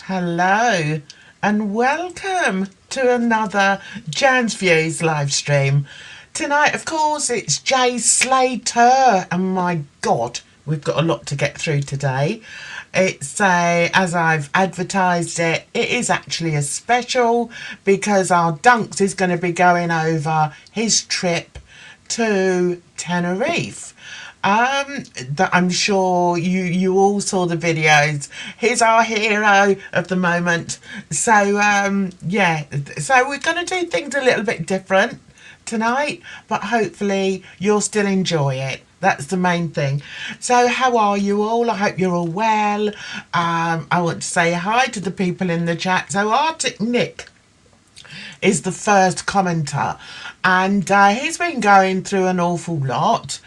Hello and welcome to another Jan's Views live stream. Tonight, of course, it's Slater, and my God, we've got a lot to get through today. It's as I've advertised it, it is actually a special because our Dunks is going to be going over his trip to Tenerife. That I'm sure you all saw the videos. He's our hero of the moment. So yeah, so we're going to do things a little bit different tonight, but hopefully you'll still enjoy it. That's the main thing. So how are you all? I hope you're all well. I want to say hi to the people in the chat. So Arctic Nick is the first commenter, and he's been going through an awful lot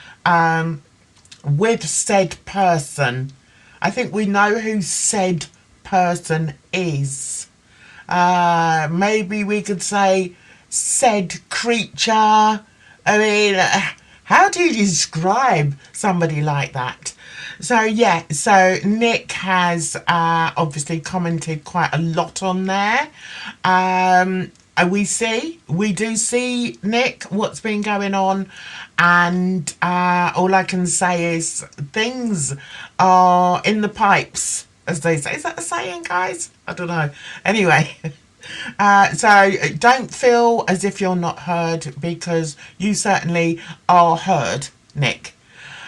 with said person. I think we know who said person is. Maybe we could say said creature. I mean, how do you describe somebody like that? So yeah, so Nick has obviously commented quite a lot on there. We do see, Nick, what's been going on, and all I can say is things are in the pipes, as they say. Is that a saying, guys? I don't know. Anyway, so don't feel as if you're not heard, because you certainly are heard, Nick.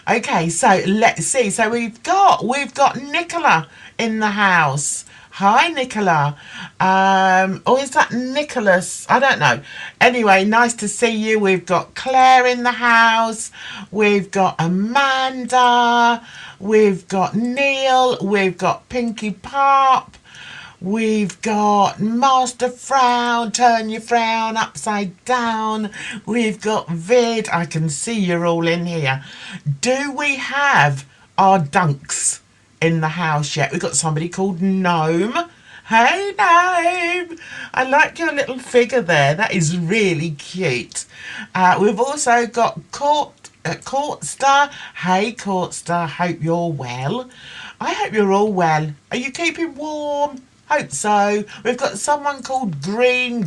Okay, so let's see. So we've got Nicola in the house. Hi, Nicola. Or is that Nicholas? I don't know. Anyway, nice to see you. We've got Claire in the house. We've got Amanda. We've got Neil. We've got Pinky Pop. We've got Master Frown, turn your frown upside down. We've got Vid, I can see you're all in here. Do we have our Dunks in the house yet? We've got somebody called Gnome. Hey Gnome, I like your little figure there, that is really cute. We've also got Courtstar. Hey Courtstar, hope you're well. I hope you're all well. Are you keeping warm? Hope so. We've got someone called Green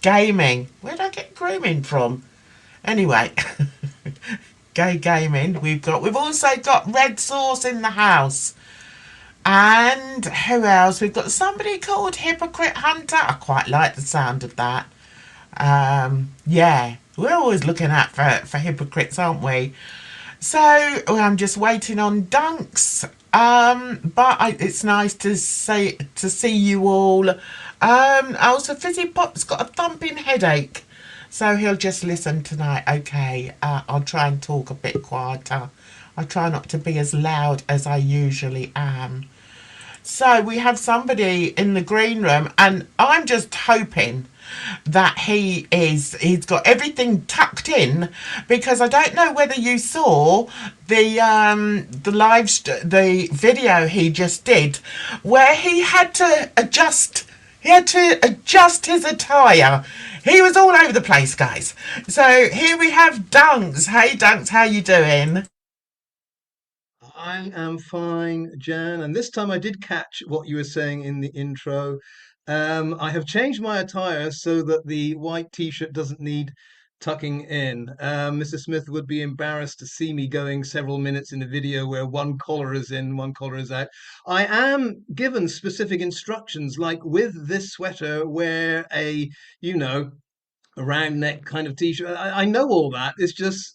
Gaming. Where did I get grooming from? Anyway, Gay Gaming. We've also got Red Sauce in the house. And who else? We've got somebody called Hypocrite Hunter. I quite like the sound of that. Yeah, we're always looking out for hypocrites, aren't we? So I'm just waiting on Dunks. But it's nice to see you all. Also, Fizzy Pop's got a thumping headache, so he'll just listen tonight. Okay, I'll try and talk a bit quieter. I try not to be as loud as I usually am. So we have somebody in the green room, and I'm just hoping that he's got everything tucked in, because I don't know whether you saw the video he just did, where he had to adjust his attire. He was all over the place, guys. So here we have Dunks. Hey Dunks, how you doing? I am fine, Jan. And this time I did catch what you were saying in the intro. I have changed my attire so that the white t-shirt doesn't need tucking in. Mrs. Smith would be embarrassed to see me going several minutes in a video where one collar is in, one collar is out. I am given specific instructions, like with this sweater, wear a round neck kind of t-shirt. I know all that. It's just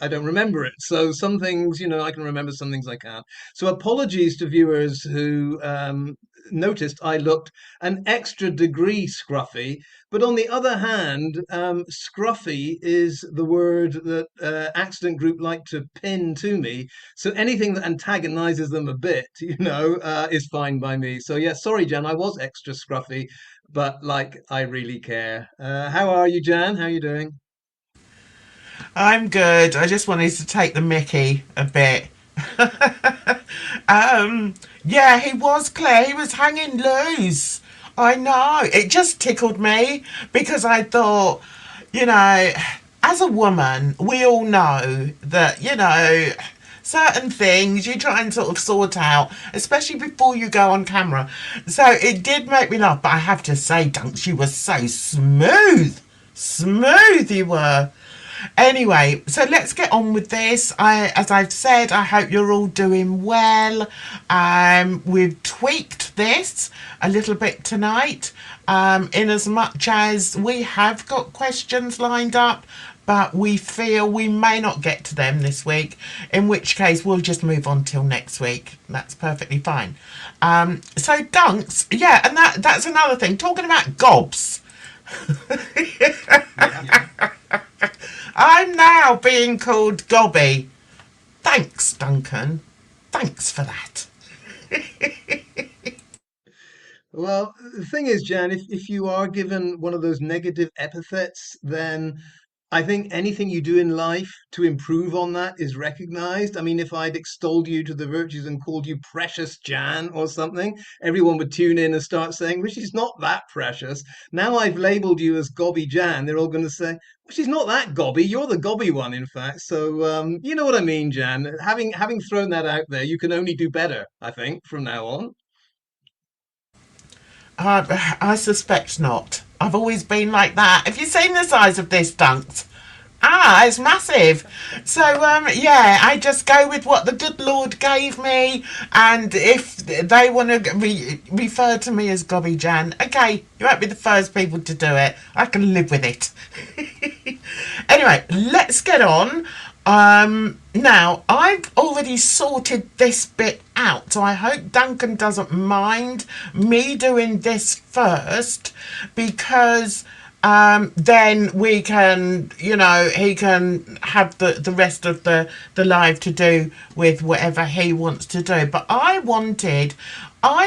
I don't remember it. So some things, I can remember, some things I can't. So apologies to viewers who noticed I looked an extra degree scruffy. But on the other hand, scruffy is the word that Accident Group like to pin to me. So anything that antagonizes them a bit, is fine by me. So yeah, sorry, Jan, I was extra scruffy, but like I really care. How are you, Jan? How are you doing? I'm good. I just wanted to take the mickey a bit. Yeah, he was, Claire. He was hanging loose. I know. It just tickled me because I thought, you know, as a woman, we all know that, certain things you try and sort of sort out, especially before you go on camera. So it did make me laugh, but I have to say, Dunks, you were so smooth. Smooth you were. Anyway, so let's get on with this. As I've said, I hope you're all doing well. We've tweaked this a little bit tonight, in as much as we have got questions lined up, but we feel we may not get to them this week, in which case we'll just move on till next week. That's perfectly fine. So Dunks, yeah, and that's another thing. Talking about gobs. Yeah. I'm now being called Gobby. Thanks, Duncan. Thanks for that. Well, the thing is, Jan, if you are given one of those negative epithets, then I think anything you do in life to improve on that is recognized. I mean, if I'd extolled you to the virtues and called you precious Jan or something, everyone would tune in and start saying, well, she's not that precious. Now I've labeled you as Gobby Jan, they're all going to say, well, she's not that gobby. You're the gobby one, in fact. So you know what I mean, Jan. Having thrown that out there, you can only do better, I think, from now on. I suspect not. I've always been like that. Have you seen the size of this, Dunks? Ah, it's massive. So, yeah, I just go with what the good Lord gave me. And if they want to refer to me as Gobby Jan, okay, you won't be the first people to do it. I can live with it. Anyway, let's get on. Now, I've already sorted this bit out, so I hope Duncan doesn't mind me doing this first, because then we can, he can have the rest of the live to do with whatever he wants to do. But I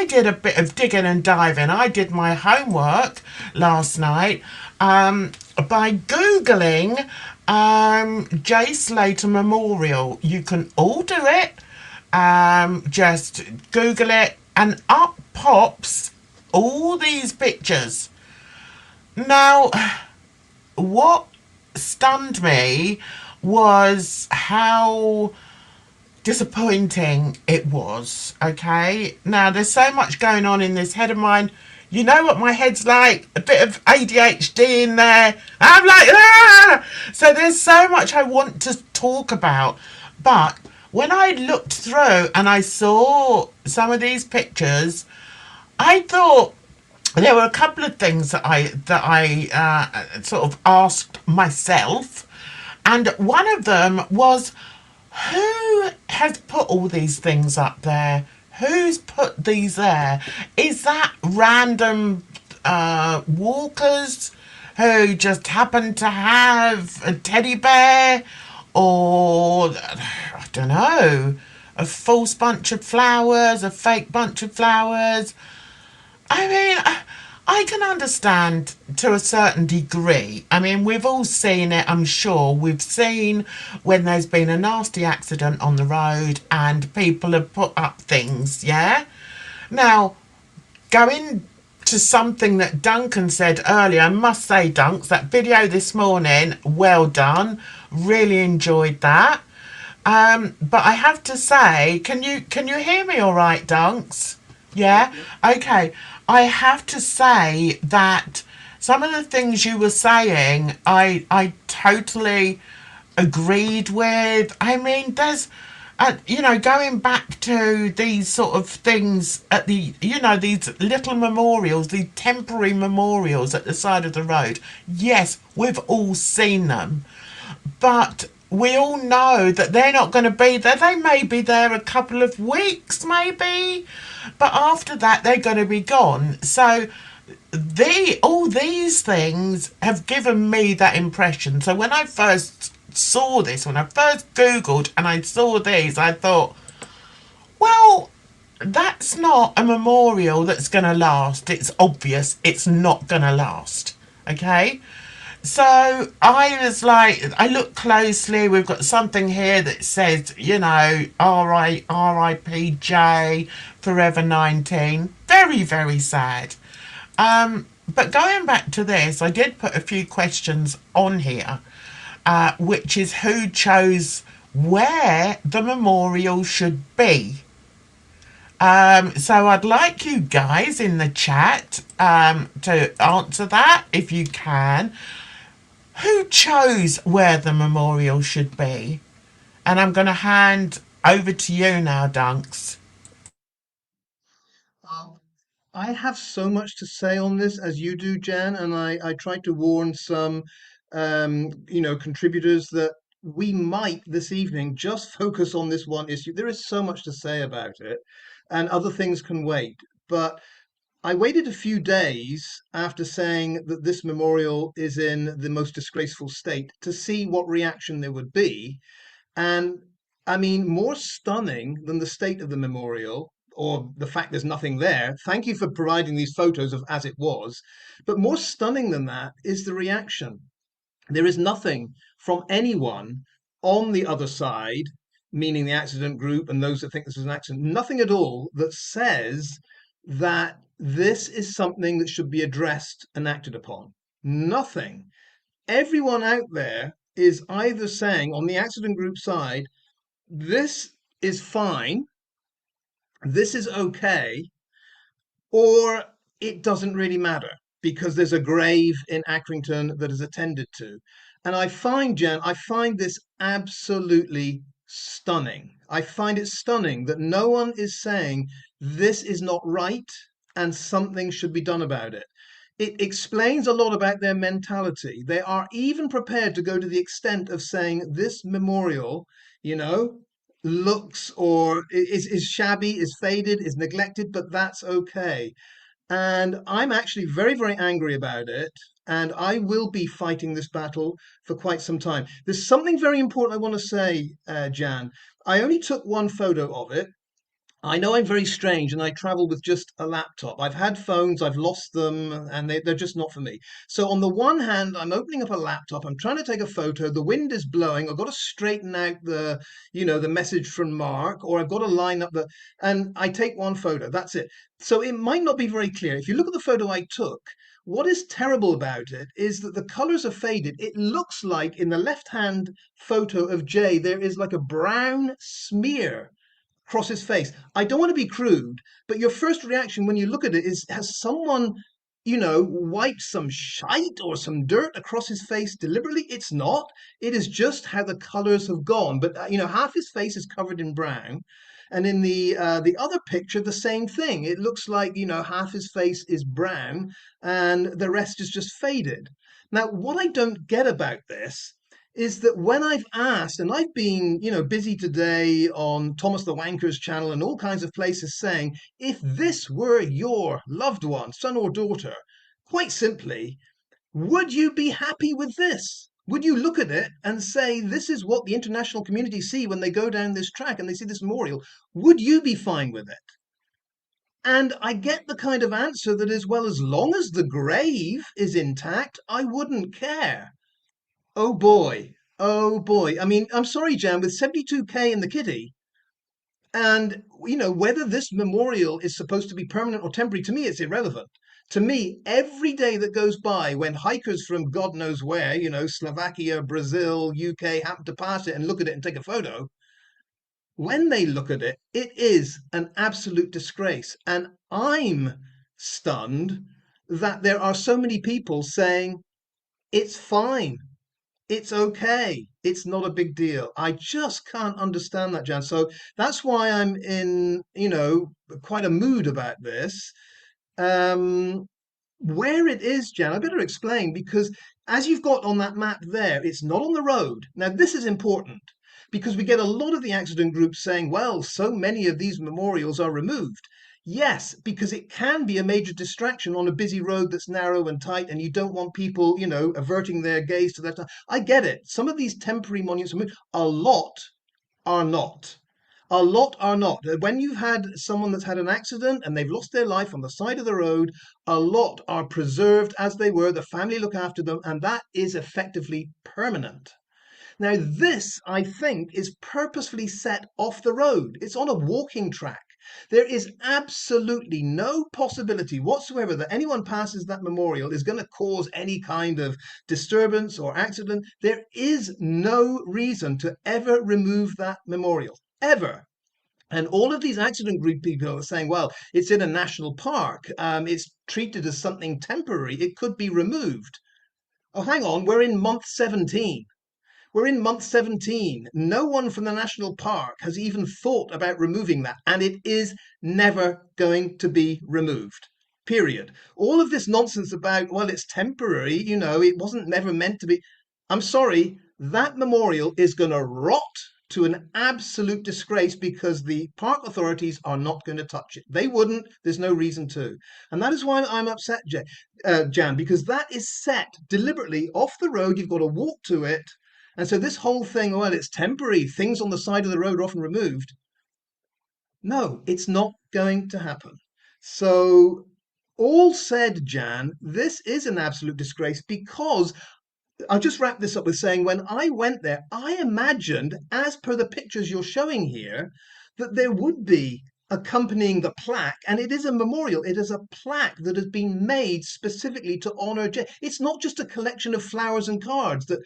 did a bit of digging and diving. I did my homework last night by Googling J. Slater Memorial. You can all do it. Just Google it and up pops all these pictures. Now, what stunned me was how disappointing it was, okay? Now, there's so much going on in this head of mine. You know what my head's like? A bit of ADHD in there. I'm like, ah! So there's so much I want to talk about. But when I looked through and I saw some of these pictures, I thought there were a couple of things that I sort of asked myself. And one of them was, who has put all these things up there? Who's put these there? Is that random walkers who just happen to have a teddy bear, or I don't know, a false bunch of flowers, a fake bunch of flowers? I mean, I can understand to a certain degree. I mean, we've all seen it, I'm sure. We've seen when there's been a nasty accident on the road and people have put up things, yeah? Now, going to something that Duncan said earlier, I must say, Dunks, that video this morning, well done. Really enjoyed that. But I have to say, can you hear me all right, Dunks? Yeah? Okay. I have to say that some of the things you were saying, I totally agreed with. I mean, there's, going back to these sort of things at the, these little memorials, these temporary memorials at the side of the road. Yes, we've all seen them. But we all know that they're not going to be there. They may be there a couple of weeks, maybe. But after that, they're going to be gone. So all these things have given me that impression. So when I first saw this, when I first Googled and I saw these, I thought, well, that's not a memorial that's going to last. It's obvious it's not going to last. Okay? So I was like, I looked closely. We've got something here that says, R.I.P. J, Forever 19. Very, very sad. But going back to this, I did put a few questions on here, which is who chose where the memorial should be. So I'd like you guys in the chat to answer that if you can. Who chose where the memorial should be? And I'm going to hand over to you now, Dunks. Um, I have so much to say on this as you do, Jan, and I tried to warn some, contributors that we might this evening just focus on this one issue. There is so much to say about it, and other things can wait. But I waited a few days after saying that this memorial is in the most disgraceful state to see what reaction there would be. And I mean, more stunning than the state of the memorial or the fact there's nothing there. Thank you for providing these photos of as it was. But more stunning than that is the reaction. There is nothing from anyone on the other side, meaning the accident group and those that think this was an accident, nothing at all that says that this is something that should be addressed and acted upon. Nothing. Everyone out there is either saying on the accident group side, this is fine, this is okay, or it doesn't really matter because there's a grave in Accrington that is attended to. And I find, Jen, I find this absolutely stunning. I find it stunning that no one is saying this is not right and something should be done about it. It explains a lot about their mentality. They are even prepared to go to the extent of saying this memorial, you know, looks or is shabby, is faded, is neglected, but that's okay. And I'm actually very, very angry about it. And I will be fighting this battle for quite some time. There's something very important I want to say, Jan. I only took one photo of it. I know I'm very strange and I travel with just a laptop. I've had phones, I've lost them, and they're just not for me. So, on the one hand, I'm opening up a laptop, I'm trying to take a photo, the wind is blowing, I've got to straighten out the message from Mark, or I've got to line up and I take one photo, that's it. So, it might not be very clear. If you look at the photo I took, what is terrible about it is that the colors are faded. It looks like in the left hand photo of Jay, there is like a brown smear across his face. I don't want to be crude, but your first reaction when you look at it is, has someone, wiped some shite or some dirt across his face deliberately? It's not. It is just how the colors have gone. But half his face is covered in brown. And in the other picture, the same thing. It looks like half his face is brown, and the rest is just faded. Now, what I don't get about this is that when I've asked, and I've been, busy today on Thomas the Wanker's channel and all kinds of places saying, if this were your loved one, son or daughter, quite simply, would you be happy with this? Would you look at it and say, this is what the international community see when they go down this track and they see this memorial? Would you be fine with it? And I get the kind of answer that is, well, as long as the grave is intact, I wouldn't care. Oh boy. Oh boy. I mean, I'm sorry, Jan, with 72K in the kitty, and whether this memorial is supposed to be permanent or temporary, to me, it's irrelevant. To me, every day that goes by when hikers from God knows where, Slovakia, Brazil, UK, happen to pass it and look at it and take a photo, when they look at it, it is an absolute disgrace. And I'm stunned that there are so many people saying it's fine. It's okay. It's not a big deal. I just can't understand that, Jan. So that's why I'm in, quite a mood about this. Um, where it is, Jan, I better explain because as you've got on that map there, it's not on the road. Now, this is important because we get a lot of the accident groups saying, well, so many of these memorials are removed. Yes, because it can be a major distraction on a busy road that's narrow and tight, and you don't want people, averting their gaze to that. I get it. Some of these temporary monuments, a lot are not. A lot are not. When you've had someone that's had an accident and they've lost their life on the side of the road, a lot are preserved as they were. The family look after them, and that is effectively permanent. Now, this, I think, is purposefully set off the road. It's on a walking track. There is absolutely no possibility whatsoever that anyone passes that memorial is going to cause any kind of disturbance or accident. There is no reason to ever remove that memorial, ever. And all of these accident group people are saying, well, it's in a national park. It's treated as something temporary. It could be removed. Oh, hang on, we're in month 17. We're in month 17. No one from the national park has even thought about removing that, and it is never going to be removed. Period. All of this nonsense about, well, it's temporary, it wasn't never meant to be. I'm sorry, that memorial is going to rot to an absolute disgrace because the park authorities are not going to touch it. They wouldn't. There's no reason to. And that is why I'm upset, Jan, because that is set deliberately off the road. You've got to walk to it. And so this whole thing, well, it's temporary, things on the side of the road are often removed. No, it's not going to happen. So, all said, Jan, this is an absolute disgrace because I'll just wrap this up with saying when I went there, I imagined, as per the pictures you're showing here, that there would be accompanying the plaque, and it is a memorial. It is a plaque that has been made specifically to honor Jay. It's not just a collection of flowers and cards that,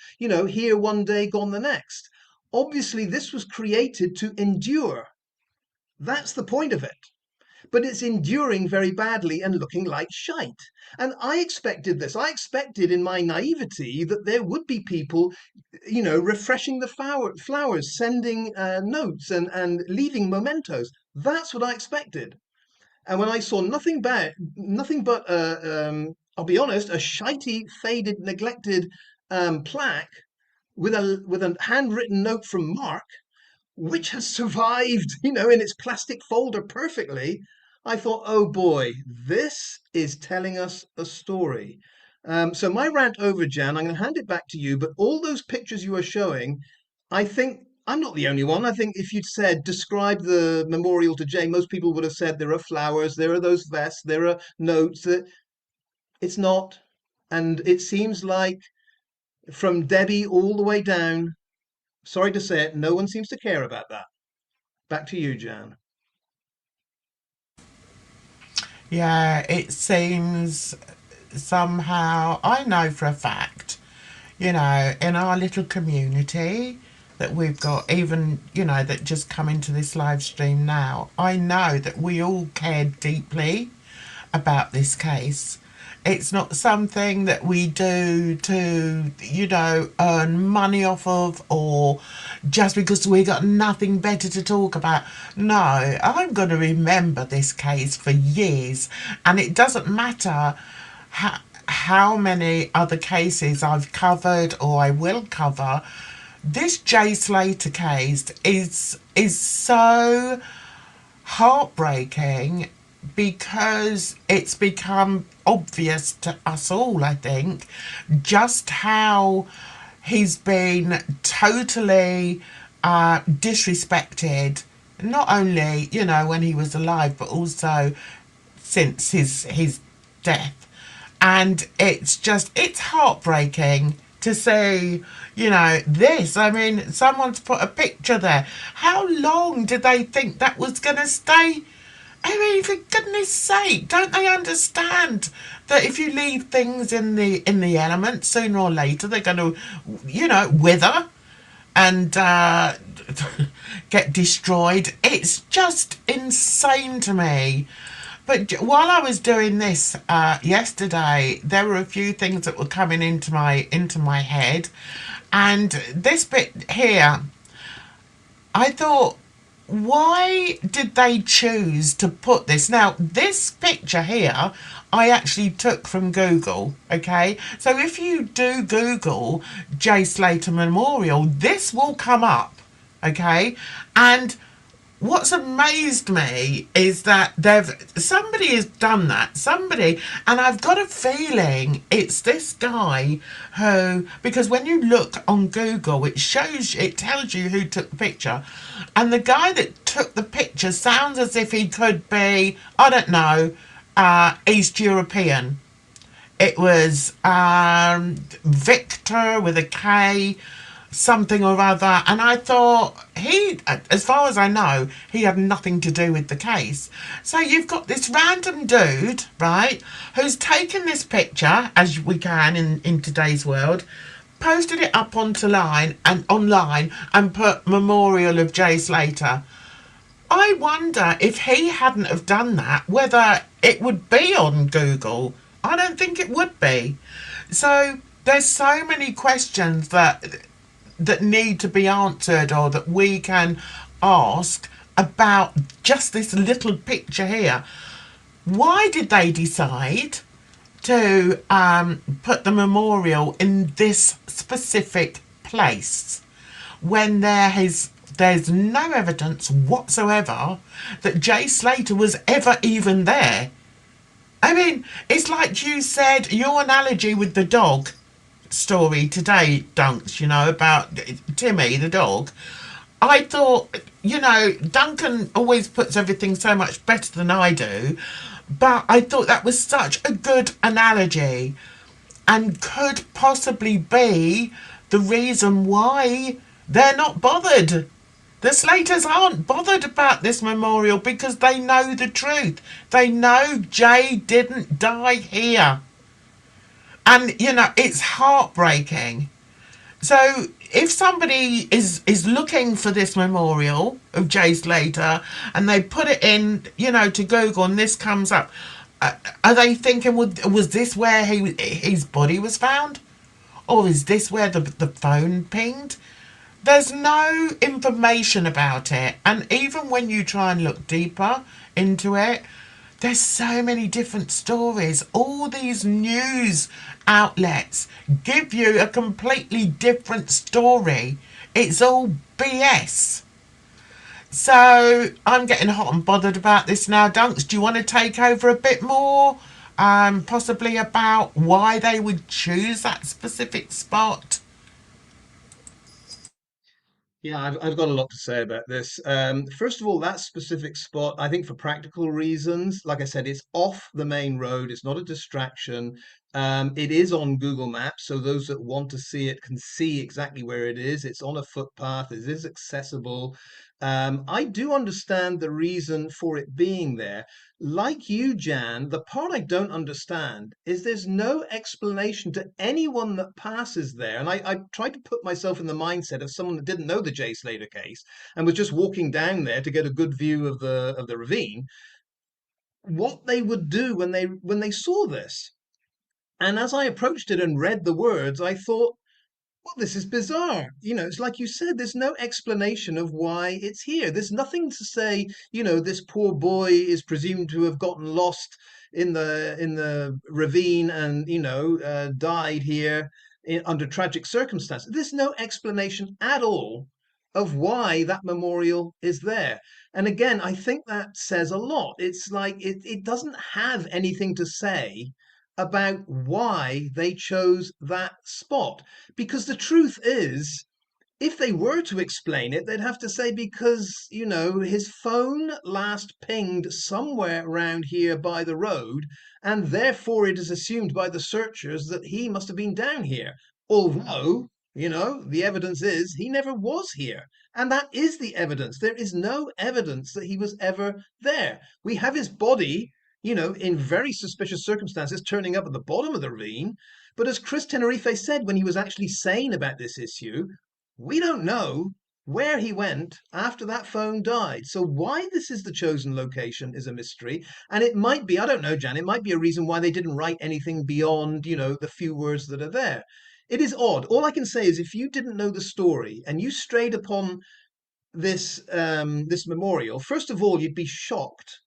here one day, gone the next. Obviously, this was created to endure. That's the point of it. But it's enduring very badly and looking like shite. And I expected this. I expected in my naivety that there would be people, refreshing the flowers, sending notes and leaving mementos. That's what I expected. And when I saw nothing but, I'll be honest, a shitey, faded, neglected plaque with a handwritten note from Mark, which has survived, in its plastic folder perfectly, I thought, oh boy, this is telling us a story. So my rant over, Jan. I'm going to hand it back to you. But all those pictures you are showing, I think I'm not the only one. I think if you'd said, describe the memorial to Jay, most people would have said there are flowers, there are those vests, there are notes. It's not. And it seems like from Debbie all the way down, sorry to say it, no one seems to care about that. Back to you, Jan. Yeah, it seems somehow, I know for a fact, in our little community that we've got, even, that just come into this live stream now, I know that we all care deeply about this case. It's not something that we do to, earn money off of or just because we got nothing better to talk about. No, I'm going to remember this case for years, and it doesn't matter how many other cases I've covered or I will cover. This Jay Slater case is so heartbreaking because it's become obvious to us all, I think, just how he's been totally disrespected, not only, when he was alive, but also since his death. And it's heartbreaking to see, this. I mean, someone's put a picture there. How long did they think that was going to stay? I mean, for goodness sake, don't they understand that if you leave things in the elements, sooner or later they're going to, wither and get destroyed? It's just insane to me. But while I was doing this yesterday, there were a few things that were coming into my head, and this bit here, I thought, why did they choose to put this? Now, this picture here, I actually took from Google, okay? So if you do Google Jay Slater Memorial, this will come up, okay? And what's amazed me is that somebody has done that, and I've got a feeling it's this guy who, because when you look on Google, it tells you who took the picture, and the guy that took the picture sounds as if he could be, I don't know, East European. It was Victor with a K. something or other. And I thought, as far as I know, he had nothing to do with the case. So you've got this random dude, right, who's taken this picture, as we can in today's world, posted it up onto line and online and put memorial of Jay Slater. I wonder if he hadn't have done that, whether it would be on Google. I don't think it would be. So there's so many questions that need to be answered or that we can ask about just this little picture here. Why did they decide to put the memorial in this specific place when there's no evidence whatsoever that Jay Slater was ever even there? I mean, it's like you said, your analogy with the dog story today, Dunks, about Timmy, the dog. I thought, Duncan always puts everything so much better than I do, but I thought that was such a good analogy and could possibly be the reason why they're not bothered. The Slaters aren't bothered about this memorial because they know the truth. They know Jay didn't die here. And, it's heartbreaking. So if somebody is looking for this memorial of Jay Slater and they put it in, to Google and this comes up, are they thinking, was this where his body was found? Or is this where the phone pinged? There's no information about it. And even when you try and look deeper into it, there's so many different stories. All these news outlets give you a completely different story. It's all BS. So I'm getting hot and bothered about this now. Dunks, do you want to take over a bit more? Possibly about why they would choose that specific spot? Yeah, I've got a lot to say about this. First of all, that specific spot, I think for practical reasons, like I said, it's off the main road. It's not a distraction. It is on Google Maps, so those that want to see it can see exactly where it is. It's on a footpath. It is accessible. I do understand the reason for it being there. Like you, Jan, the part I don't understand is there's no explanation to anyone that passes there. And I tried to put myself in the mindset of someone that didn't know the Jay Slater case and was just walking down there to get a good view of the ravine, what they would do when they saw this. And as I approached it and read the words, I thought, well, this is bizarre. It's like you said, there's no explanation of why it's here. There's nothing to say, this poor boy is presumed to have gotten lost in the ravine and, died here under tragic circumstances. There's no explanation at all of why that memorial is there. And again, I think that says a lot. It's like it doesn't have anything to say about why they chose that spot. Because the truth is, if they were to explain it, they'd have to say because, his phone last pinged somewhere around here by the road, and therefore it is assumed by the searchers that he must have been down here. Although, the evidence is he never was here. And that is the evidence. There is no evidence that he was ever there. We have his body, in very suspicious circumstances, turning up at the bottom of the ravine. But as Chris Tenerife said when he was actually saying about this issue, we don't know where he went after that phone died. So why this is the chosen location is a mystery. And it might be, I don't know, Jan, it might be a reason why they didn't write anything beyond, the few words that are there. It is odd. All I can say is if you didn't know the story and you strayed upon this memorial, first of all, you'd be shocked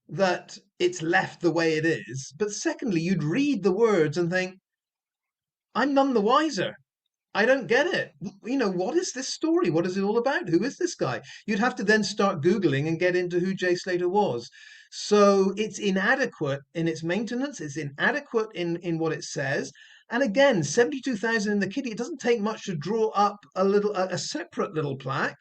that it's left the way it is. But secondly, you'd read the words and think, I'm none the wiser. I don't get it. What is this story? What is it all about? Who is this guy? You'd have to then start Googling and get into who Jay Slater was. So it's inadequate in its maintenance. It's inadequate in what it says. And again, 72,000 in the kitty, it doesn't take much to draw up a separate little plaque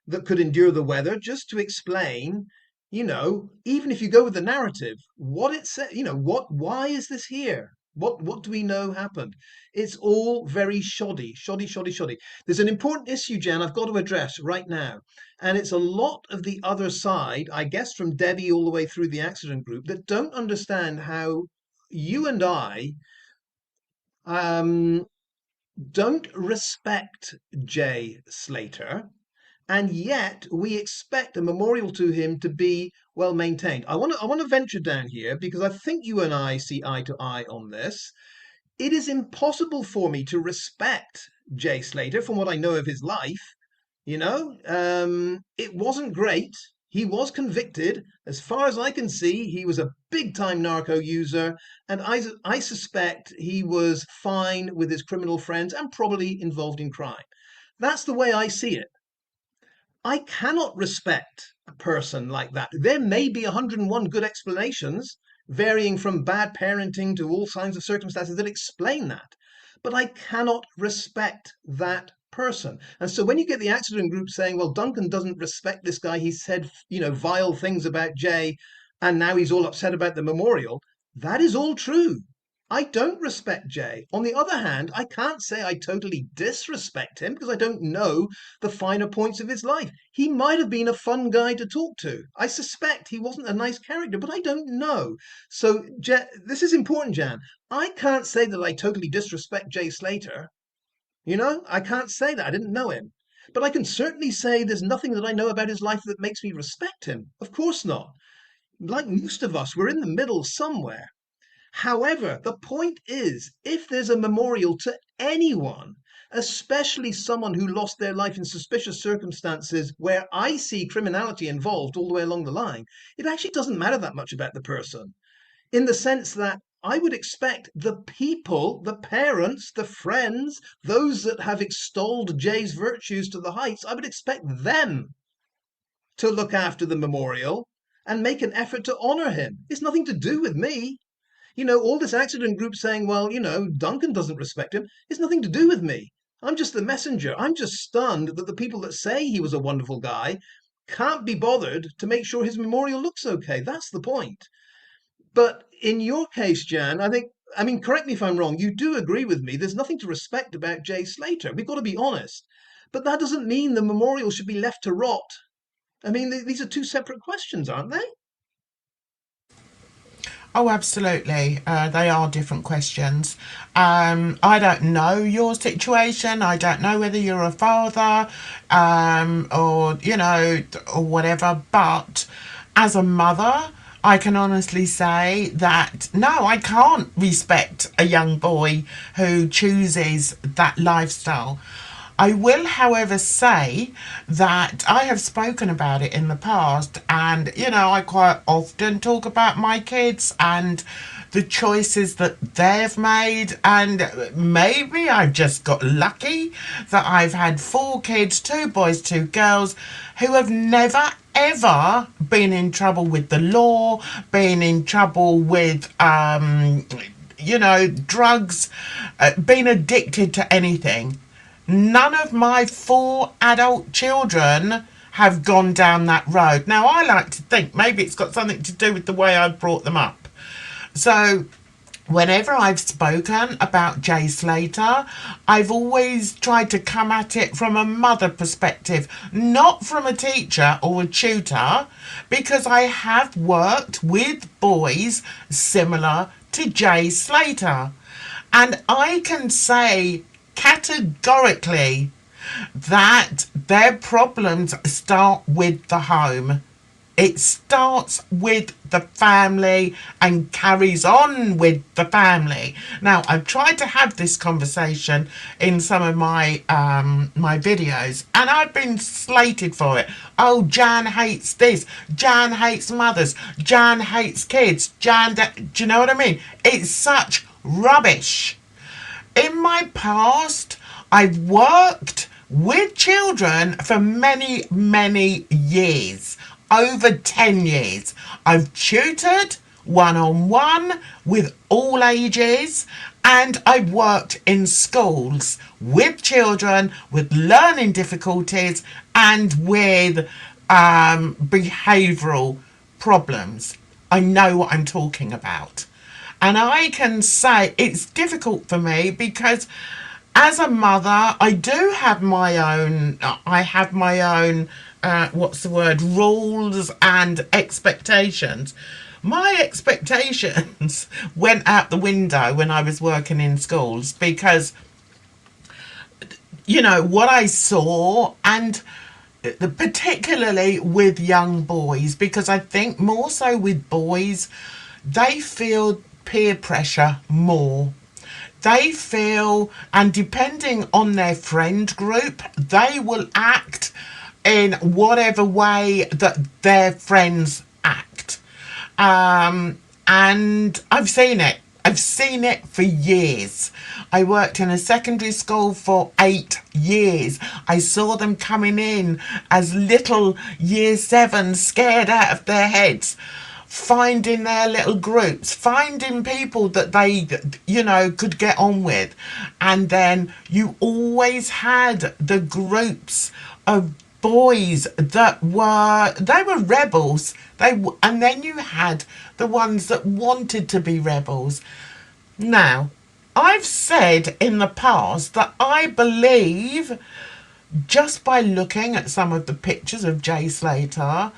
that could endure the weather just to explain, even if you go with the narrative, what it said, why is this here? What do we know happened? It's all very shoddy, shoddy, shoddy, shoddy. There's an important issue, Jen, I've got to address right now. And it's a lot of the other side, I guess from Debbie all the way through the accident group, that don't understand how you and I um, don't respect Jay Slater, and yet we expect a memorial to him to be well maintained. I want to venture down here because I think you and I see eye to eye on this. It is impossible for me to respect Jay Slater from what I know of his life. It wasn't great. He was convicted. As far as I can see, he was a big time narco user. And I suspect he was fine with his criminal friends and probably involved in crime. That's the way I see it. I cannot respect a person like that. There may be 101 good explanations, varying from bad parenting to all kinds of circumstances that explain that. But I cannot respect that person. And so when you get the accident group saying, well, Duncan doesn't respect this guy, he said, vile things about Jay, and now he's all upset about the memorial, that is all true. I don't respect Jay. On the other hand, I can't say I totally disrespect him because I don't know the finer points of his life. He might have been a fun guy to talk to. I suspect he wasn't a nice character, but I don't know. So this is important, Jan. I can't say that I totally disrespect Jay Slater. I can't say that. I didn't know him. But I can certainly say there's nothing that I know about his life that makes me respect him. Of course not. Like most of us, we're in the middle somewhere. However, the point is, if there's a memorial to anyone, especially someone who lost their life in suspicious circumstances where I see criminality involved all the way along the line, it actually doesn't matter that much about the person, in the sense that I would expect the people, the parents, the friends, those that have extolled Jay's virtues to the heights, I would expect them to look after the memorial and make an effort to honor him. It's nothing to do with me. All this accident group saying, well, Duncan doesn't respect him. It's nothing to do with me. I'm just the messenger. I'm just stunned that the people that say he was a wonderful guy can't be bothered to make sure his memorial looks okay. That's the point. But in your case, Jan, correct me if I'm wrong, you do agree with me. There's nothing to respect about Jay Slater. We've got to be honest. But that doesn't mean the memorial should be left to rot. These are two separate questions, aren't they? Oh, absolutely. They are different questions. I don't know your situation. I don't know whether you're a father or whatever. But as a mother, I can honestly say that no, I can't respect a young boy who chooses that lifestyle. I will, however, say that I have spoken about it in the past, and I quite often talk about my kids and the choices that they've made, and maybe I've just got lucky that I've had 4 kids, 2 boys, 2 girls, who have never ever been in trouble with the law, been in trouble with drugs, been addicted to anything. None of my 4 adult children have gone down that road. Now, I like to think maybe it's got something to do with the way I brought them up. So, whenever I've spoken about Jay Slater, I've always tried to come at it from a mother perspective, not from a teacher or a tutor, because I have worked with boys similar to Jay Slater. And I can say categorically that their problems start with the home. It starts with the family and carries on with the family. Now, I've tried to have this conversation in some of my my videos, and I've been slated for it. Oh, Jan hates this. Jan hates mothers. Jan hates kids. Do you know what I mean? It's such rubbish. In my past, I've worked with children for many, many years. Over 10 years. I've tutored one-on-one with all ages, and I've worked in schools with children with learning difficulties and with behavioural problems. I know what I'm talking about. And I can say it's difficult for me because as a mother, I do have my own, what's the word, rules and expectations. My expectations went out the window when I was working in schools because, what I saw, and particularly with young boys, because I think more so with boys, they feel peer pressure more. They feel, and depending on their friend group, they will act in whatever way that their friends act. And I've seen it. I've seen it for years. I worked in a secondary school for 8 years. I saw them coming in as little year 7, scared out of their heads, finding their little groups, finding people that they, could get on with. And then you always had the groups of boys that were rebels. And then you had the ones that wanted to be rebels. Now, I've said in the past that I believe, just by looking at some of the pictures of Jay Slater,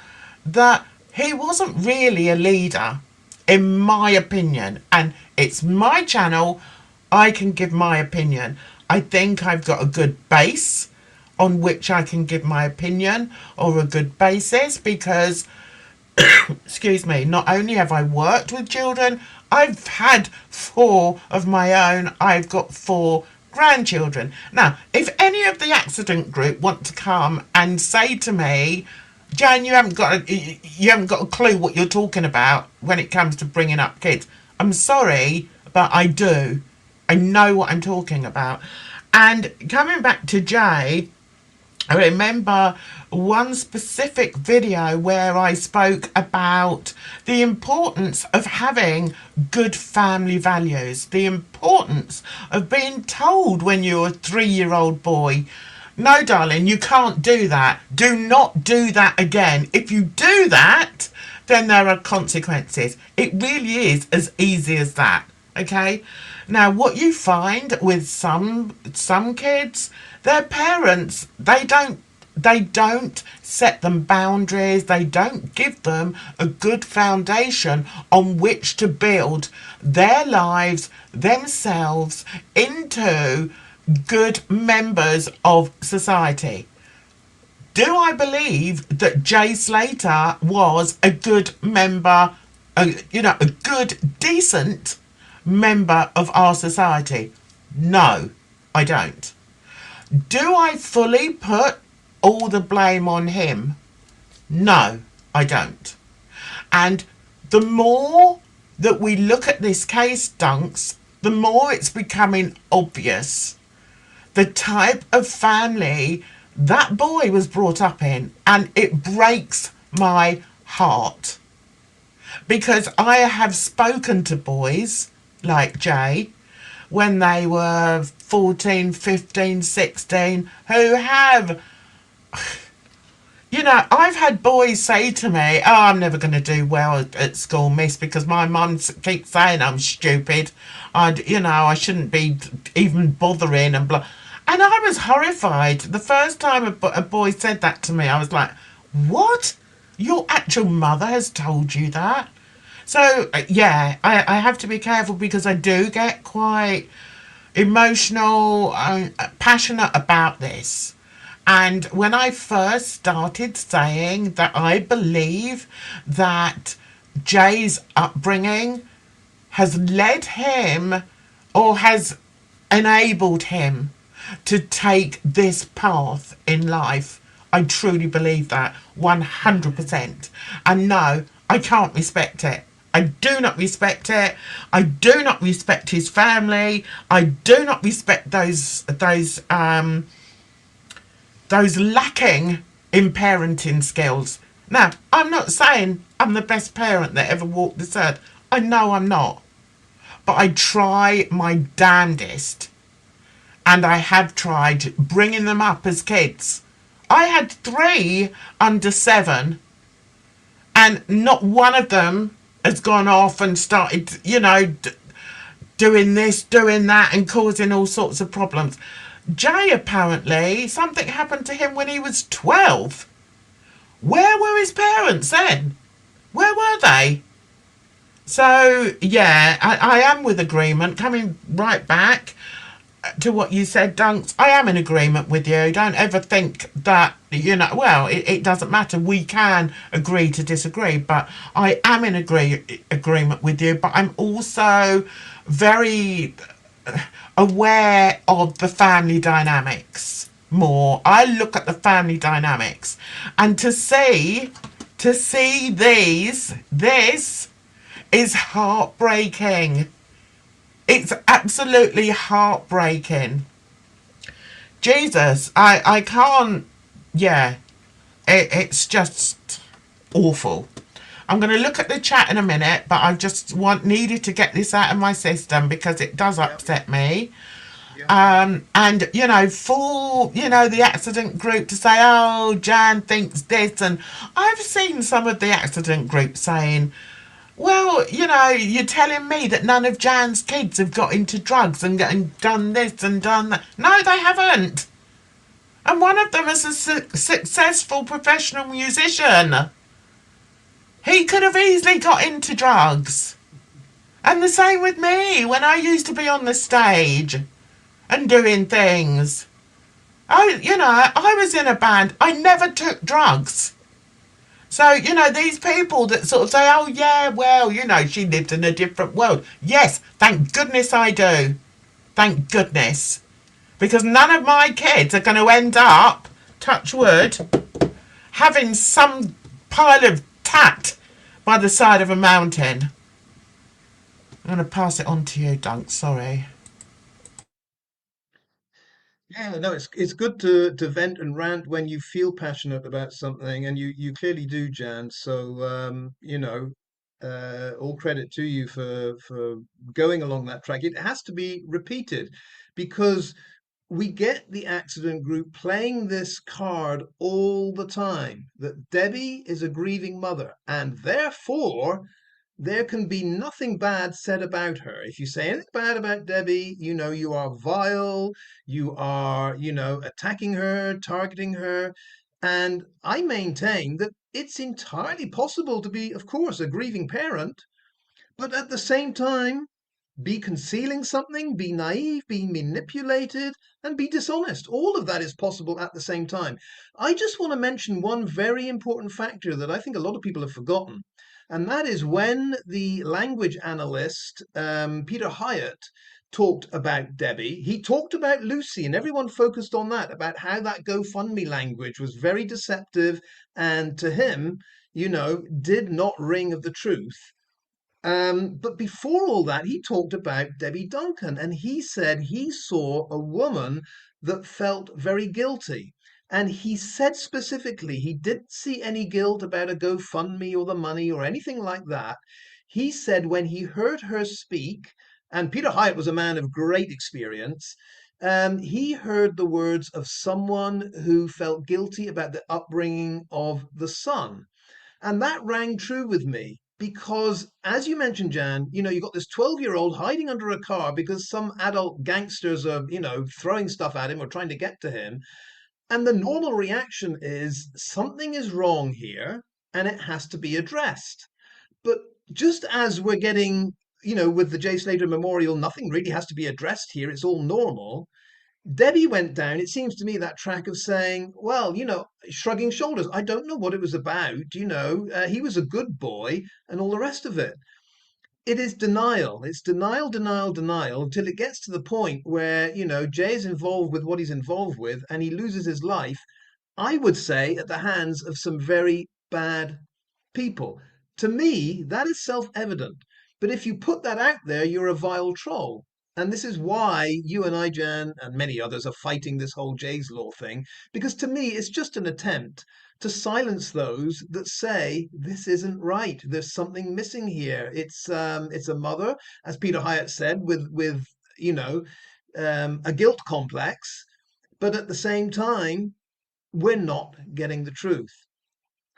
that he wasn't really a leader, in my opinion. And it's my channel, I can give my opinion. I think I've got a good base on which I can give my opinion, or a good basis, because excuse me, not only have I worked with children, I've had 4 of my own. I've got 4 grandchildren. Now, if any of the accident group want to come and say to me, Jane, you haven't got a clue what you're talking about when it comes to bringing up kids, I'm sorry, but I do. I know what I'm talking about. And coming back to Jay, I remember one specific video where I spoke about the importance of having good family values, the importance of being told when you're a 3-year-old boy, no, darling, you can't do that. Do not do that again. If you do that, then there are consequences. It really is as easy as that. Okay? Now, what you find with some kids, their parents, they don't set them boundaries. They don't give them a good foundation on which to build their lives, themselves, into good members of society. Do I believe that Jay Slater was a good member, a good, decent member of our society? No, I don't. Do I fully put all the blame on him? No, I don't. And the more that we look at this case, Dunks, the more it's becoming obvious the type of family that boy was brought up in. And it breaks my heart, because I have spoken to boys like Jay when they were 14, 15, 16, who have, I've had boys say to me, oh, I'm never going to do well at school, miss, because my mum keeps saying I'm stupid. I shouldn't be even bothering and blah. And I was horrified. The first time a boy said that to me, I was like, what? Your actual mother has told you that? So, yeah, I have to be careful, because I do get quite emotional, passionate about this. And when I first started saying that I believe that Jay's upbringing has led him, or has enabled him to take this path in life, I truly believe that 100%. And no, I can't respect it. I do not respect it. I do not respect his family. I do not respect those lacking in parenting skills. Now, I'm not saying I'm the best parent that ever walked this earth. I know I'm not. But I try my damnedest. And I have tried bringing them up as kids. I had 3 under 7, and not one of them has gone off and started, doing this, doing that, and causing all sorts of problems. Jay, apparently, something happened to him when he was 12. Where were his parents then? Where were they? So, yeah, I am with agreement. Coming right back to what you said, Dunks, I am in agreement with you. Don't ever think that, well, it doesn't matter. We can agree to disagree, but I am in agreement with you. But I'm also very aware of the family dynamics more. I look at the family dynamics, and to see this is heartbreaking. It's absolutely heartbreaking. Jesus, I can't. Yeah, it's just awful. I'm going to look at the chat in a minute, but I just needed to get this out of my system because it does Yep, upset me. yep. And for the accident group to say, "Oh, Jan thinks this," and I've seen some of the accident group saying, "Well, you're telling me that none of Jan's kids have got into drugs and done this and done that." No, they haven't. And one of them is a successful professional musician. He could have easily got into drugs. And the same with me when I used to be on the stage and doing things. I was in a band. I never took drugs. So, these people that sort of say, "Oh, yeah, well, she lived in a different world." Yes, thank goodness I do. Thank goodness. Because none of my kids are going to end up, touch wood, having some pile of tat by the side of a mountain. I'm going to pass it on to you, Dunk. Sorry. Yeah, no, it's good to vent and rant when you feel passionate about something, and you clearly do, Jan. So all credit to you for going along that track. It has to be repeated because we get the accident group playing this card all the time that Debbie is a grieving mother, and therefore there can be nothing bad said about her. If you say anything bad about Debbie, you are vile, you are, attacking her, targeting her. And I maintain that it's entirely possible to be, of course, a grieving parent, but at the same time, be concealing something, be naive, be manipulated, and be dishonest. All of that is possible at the same time. I just want to mention one very important factor that I think a lot of people have forgotten, and that is when the language analyst, Peter Hyatt, talked about Debbie, he talked about Lucy, and everyone focused on that, about how that GoFundMe language was very deceptive and to him, did not ring of the truth. But before all that, he talked about Debbie Duncan, and he said he saw a woman that felt very guilty. And he said specifically he didn't see any guilt about a GoFundMe or the money or anything like that. He said when he heard her speak, and Peter Hyatt was a man of great experience, he heard the words of someone who felt guilty about the upbringing of the son. And that rang true with me because, as you mentioned, Jan, you got this 12-year-old hiding under a car because some adult gangsters are, throwing stuff at him or trying to get to him. And the normal reaction is something is wrong here and it has to be addressed. But just as we're getting, with the J. Slater Memorial, nothing really has to be addressed here, it's all normal. Debbie went down, it seems to me, that track of saying, well, shrugging shoulders. I don't know what it was about. He was a good boy and all the rest of it. It is denial. It's denial, denial, denial until it gets to the point where, Jay is involved with what he's involved with and he loses his life, I would say, at the hands of some very bad people. To me, that is self evident. But if you put that out there, you're a vile troll. And this is why you and I, Jan, and many others are fighting this whole Jay's Law thing, because to me, it's just an attempt to silence those that say this isn't right. There's something missing here. It's a mother, as Peter Hyatt said, with you know a guilt complex, but at the same time, we're not getting the truth.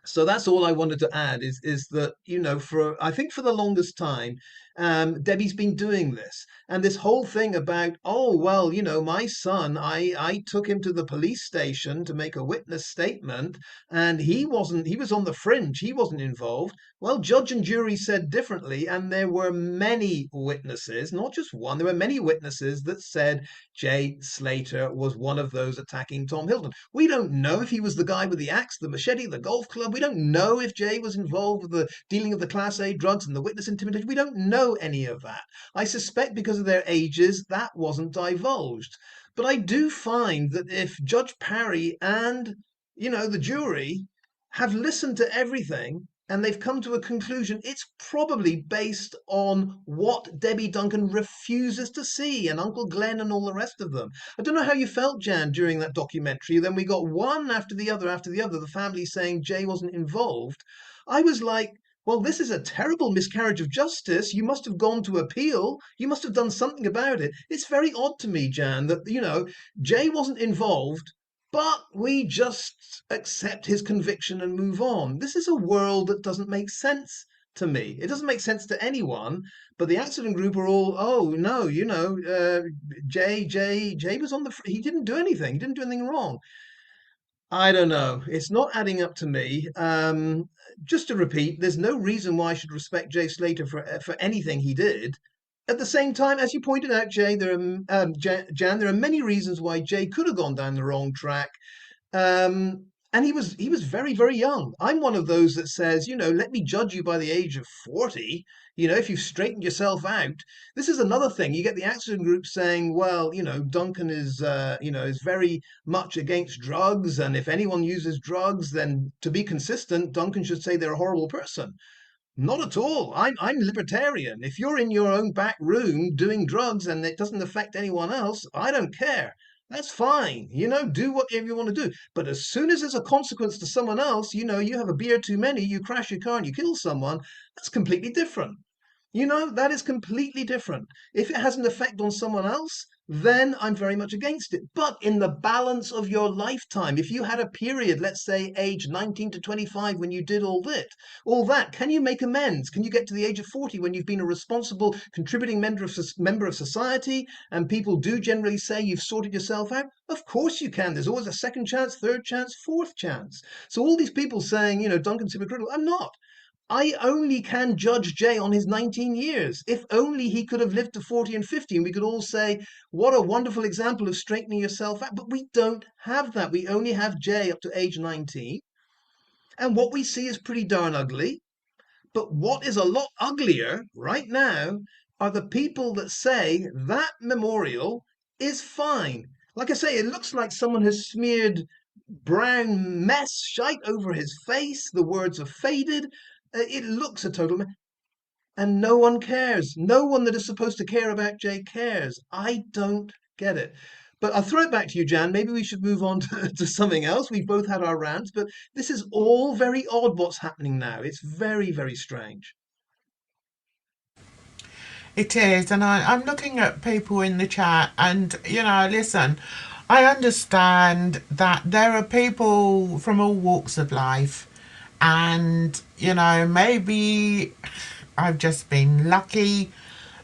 So that's all I wanted to add is that, for I think for the longest time, Debbie's been doing this, and this whole thing about, oh well, my son, I took him to the police station to make a witness statement, and he was on the fringe, he wasn't involved. Well, judge and jury said differently, and there were many witnesses, not just one, there were many witnesses that said Jay Slater was one of those attacking Tom Hilton. We don't know if he was the guy with the axe, the machete, the golf club. We don't know if Jay was involved with the dealing of the Class A drugs and the witness intimidation. We don't know any of that. I suspect because of their ages, that wasn't divulged. But I do find that if Judge Parry and, the jury have listened to everything and they've come to a conclusion, it's probably based on what Debbie Duncan refuses to see, and Uncle Glenn and all the rest of them. I don't know how you felt, Jan, during that documentary. Then we got one after the other, the family saying Jay wasn't involved. I was like, well, this is a terrible miscarriage of justice. You must have gone to appeal. You must have done something about it. It's very odd to me, Jan, that, Jay wasn't involved, but we just accept his conviction and move on. This is a world that doesn't make sense to me. It doesn't make sense to anyone, but the accident group are all, oh no, Jay was on he didn't do anything. He didn't do anything wrong. I don't know. It's not adding up to me. Just to repeat, there's no reason why I should respect Jay Slater for anything he did. At the same time, as you pointed out, Jay, Jan, there are many reasons why Jay could have gone down the wrong track. And he was very, very young. I'm one of those that says, let me judge you by the age of 40. If you've straightened yourself out. This is another thing. You get the accident group saying, well, Duncan is very much against drugs, and if anyone uses drugs, then to be consistent, Duncan should say they're a horrible person. Not at all. I'm libertarian. If you're in your own back room doing drugs and it doesn't affect anyone else, I don't care. That's fine. Do whatever you want to do. But as soon as there's a consequence to someone else, you have a beer too many, you crash your car and you kill someone, that's completely different. That is completely different. If it has an effect on someone else, then I'm very much against it. But in the balance of your lifetime, if you had a period, let's say age 19 to 25, when you did all that, can you make amends? Can you get to the age of 40 when you've been a responsible, contributing member of society, and people do generally say you've sorted yourself out? Of course you can. There's always a second chance, third chance, fourth chance. So all these people saying, Duncan's hypocritical, I'm not. I only can judge Jay on his 19 years. If only he could have lived to 40 and 50, and we could all say, what a wonderful example of straightening yourself out. But we don't have that. We only have Jay up to age 19. And what we see is pretty darn ugly. But what is a lot uglier right now are the people that say that memorial is fine. Like I say, it looks like someone has smeared brown mess shite over his face. The words are faded. It looks a total mess. And no one cares. No one that is supposed to care about Jay cares. I don't get it. But I'll throw it back to you, Jan. Maybe we should move on to something else. We've both had our rants, but this is all very odd what's happening now. It's very, very strange. It is, and I'm looking at people in the chat, and listen, I understand that there are people from all walks of life, and maybe I've just been lucky.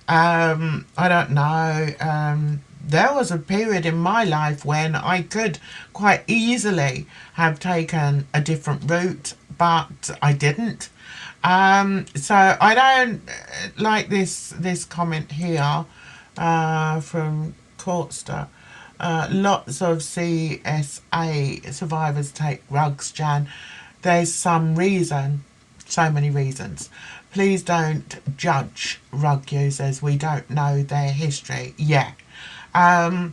I don't know. There was a period in my life when I could quite easily have taken a different route, but I didn't. So I don't like this comment here from Courtster. Lots of CSA survivors take drugs, Jan. There's some reason, so many reasons. Please don't judge rug users. We don't know their history. Yeah. I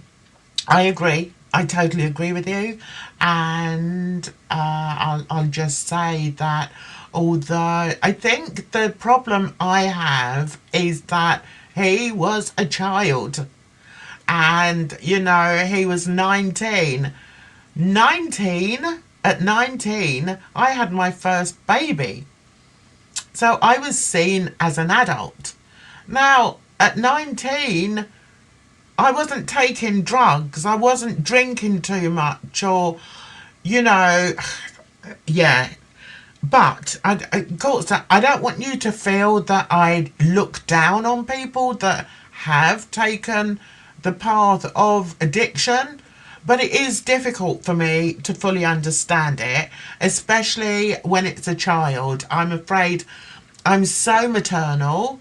agree. I totally agree with you. And I'll just say that although I think the problem I have is that he was a child and he was 19. 19? At 19, I had my first baby. So I was seen as an adult. Now, at 19, I wasn't taking drugs, I wasn't drinking too much, or, yeah. but of course, I don't want you to feel that I look down on people that have taken the path of addiction. But it is difficult for me to fully understand it, especially when it's a child. I'm afraid I'm so maternal.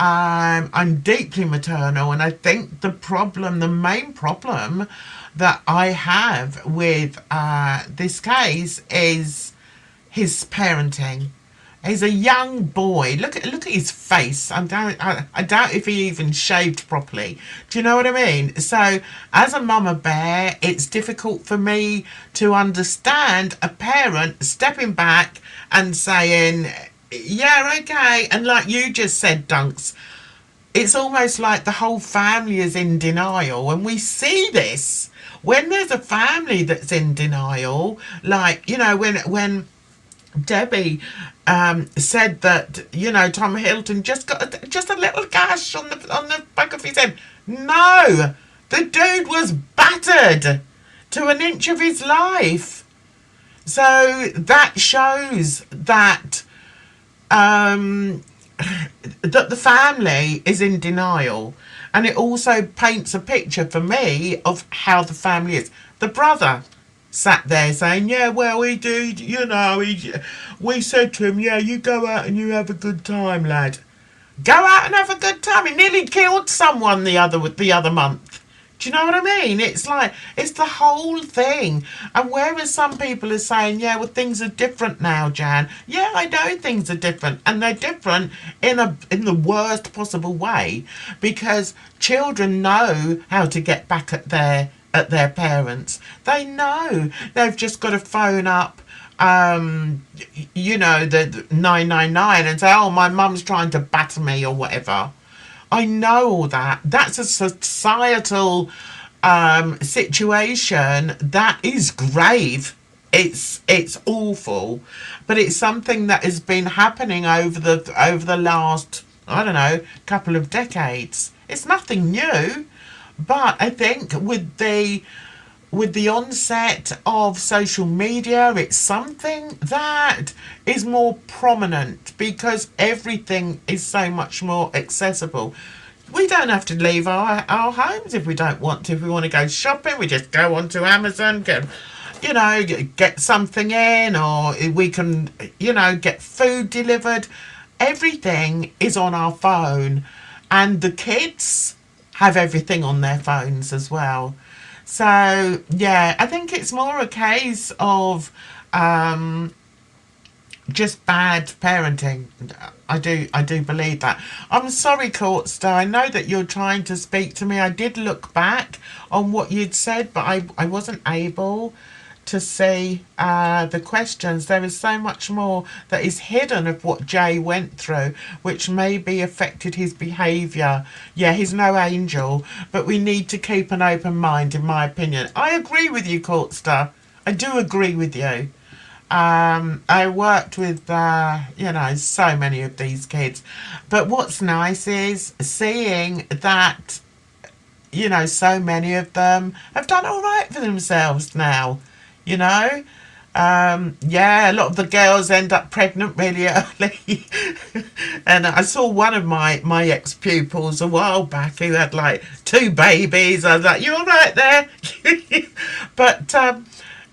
I'm deeply maternal, and I think the main problem that I have with this case is his parenting. He's a young boy. Look at his face. I doubt if he even shaved properly. Do you know what I mean? So, as a mama bear, it's difficult for me to understand a parent stepping back and saying, "Yeah, okay." And like you just said, Dunks, it's almost like the whole family is in denial, and we see this when there's a family that's in denial. Like, when Debbie said that Tom Hilton just got just a little gash on the back of his head. No, the dude was battered to an inch of his life. So that shows that that the family is in denial, and it also paints a picture for me of how the family is. The brother sat there saying, "Yeah, well, we do, we said to him, yeah, you go out and you have a good time, lad. Go out and have a good time." He nearly killed someone the other month. Do you know what I mean? It's like, it's the whole thing. And whereas some people are saying, "Yeah, well, things are different now, Jan." Yeah, I know things are different, and they're different in the worst possible way, because children know how to get back at their parents. They know they've just got to phone up the 999 and say, "Oh, my mum's trying to batter me," or whatever. I know all that. That's a societal situation that is grave. It's awful, but it's something that has been happening over the last, I don't know, couple of decades. It's nothing new, but I think with the onset of social media, it's something that is more prominent because everything is so much more accessible. We don't have to leave our homes if we don't want to. If we want to go shopping, we just go onto Amazon, get something in, or we can, get food delivered. Everything is on our phone, and the kids have everything on their phones as well. So yeah, I think it's more a case of just bad parenting. I do believe that. I'm sorry, Courtstar. I know that you're trying to speak to me. I did look back on what you'd said, but I wasn't able to see the questions. There is so much more that is hidden of what Jay went through, which maybe affected his behaviour. Yeah, he's no angel, but we need to keep an open mind, in my opinion. I agree with you, Courtstar. I do agree with you. I worked with, so many of these kids. But what's nice is seeing that, so many of them have done all right for themselves now. You know, yeah, a lot of the girls end up pregnant really early. And I saw one of my ex pupils a while back who had like 2 babies. I was like, "You all right there?" But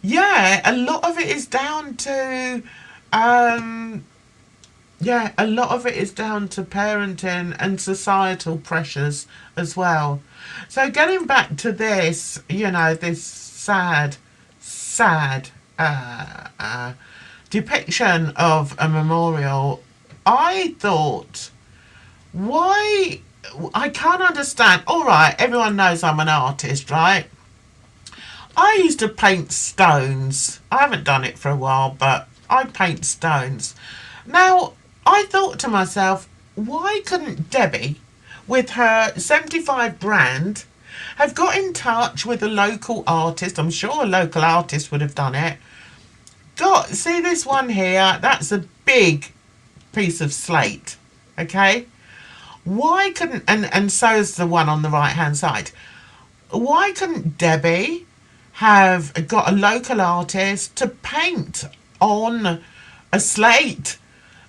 yeah, a lot of it is down to a lot of it is down to parenting and societal pressures as well. So getting back to this, this sad depiction of a memorial, I thought, why? I can't understand. All right, everyone knows I'm an artist, right? I used to paint stones. I haven't done it for a while, but I paint stones. Now, I thought to myself, why couldn't Debbie, with her 75 brand, have got in touch with a local artist? I'm sure a local artist would have done it. See this one here? That's a big piece of slate. Okay? Why couldn't, and so is the one on the right hand side. Why couldn't Debbie have got a local artist to paint on a slate.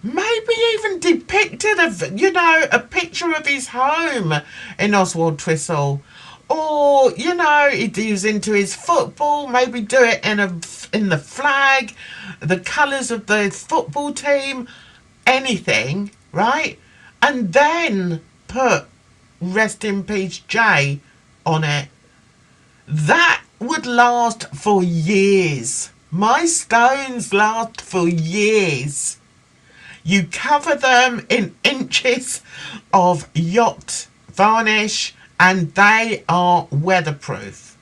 Maybe even depicted a picture of his home in Oswald Twistle. Or, he was into his football, maybe do it in the flag, the colours of the football team, anything, right? And then put Rest in Peace Jay on it. That would last for years. My stones last for years. You cover them in inches of yacht varnish and they are weatherproof.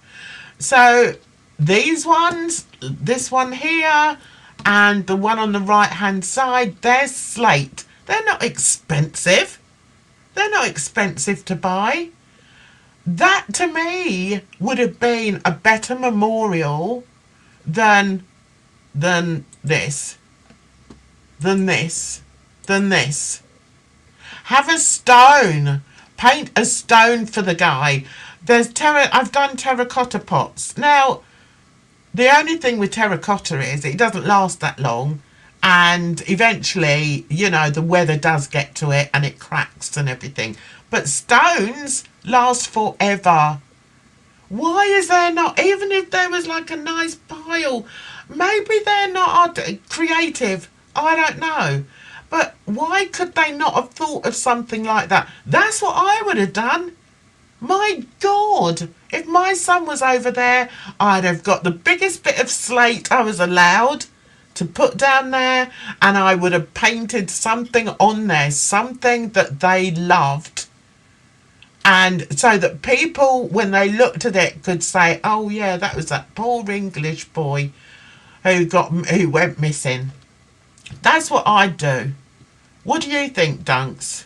So these ones, this one here and the one on the right hand side, they're slate. They're not expensive. They're not expensive to buy. That to me would have been a better memorial than than this, than this, than this. Have a stone. Paint a stone for the guy. I've done terracotta pots. Now, the only thing with terracotta is it doesn't last that long. And eventually, the weather does get to it and it cracks and everything. But stones last forever. Why is there not, even if there was like a nice pile, maybe they're not creative. I don't know. But why could they not have thought of something like that? That's what I would have done. My God, if my son was over there, I'd have got the biggest bit of slate I was allowed to put down there, and I would have painted something on there, something that they loved. And so that people, when they looked at it, could say, oh yeah, that was that poor English boy who went missing. That's what I'd do. What do you think, Dunks?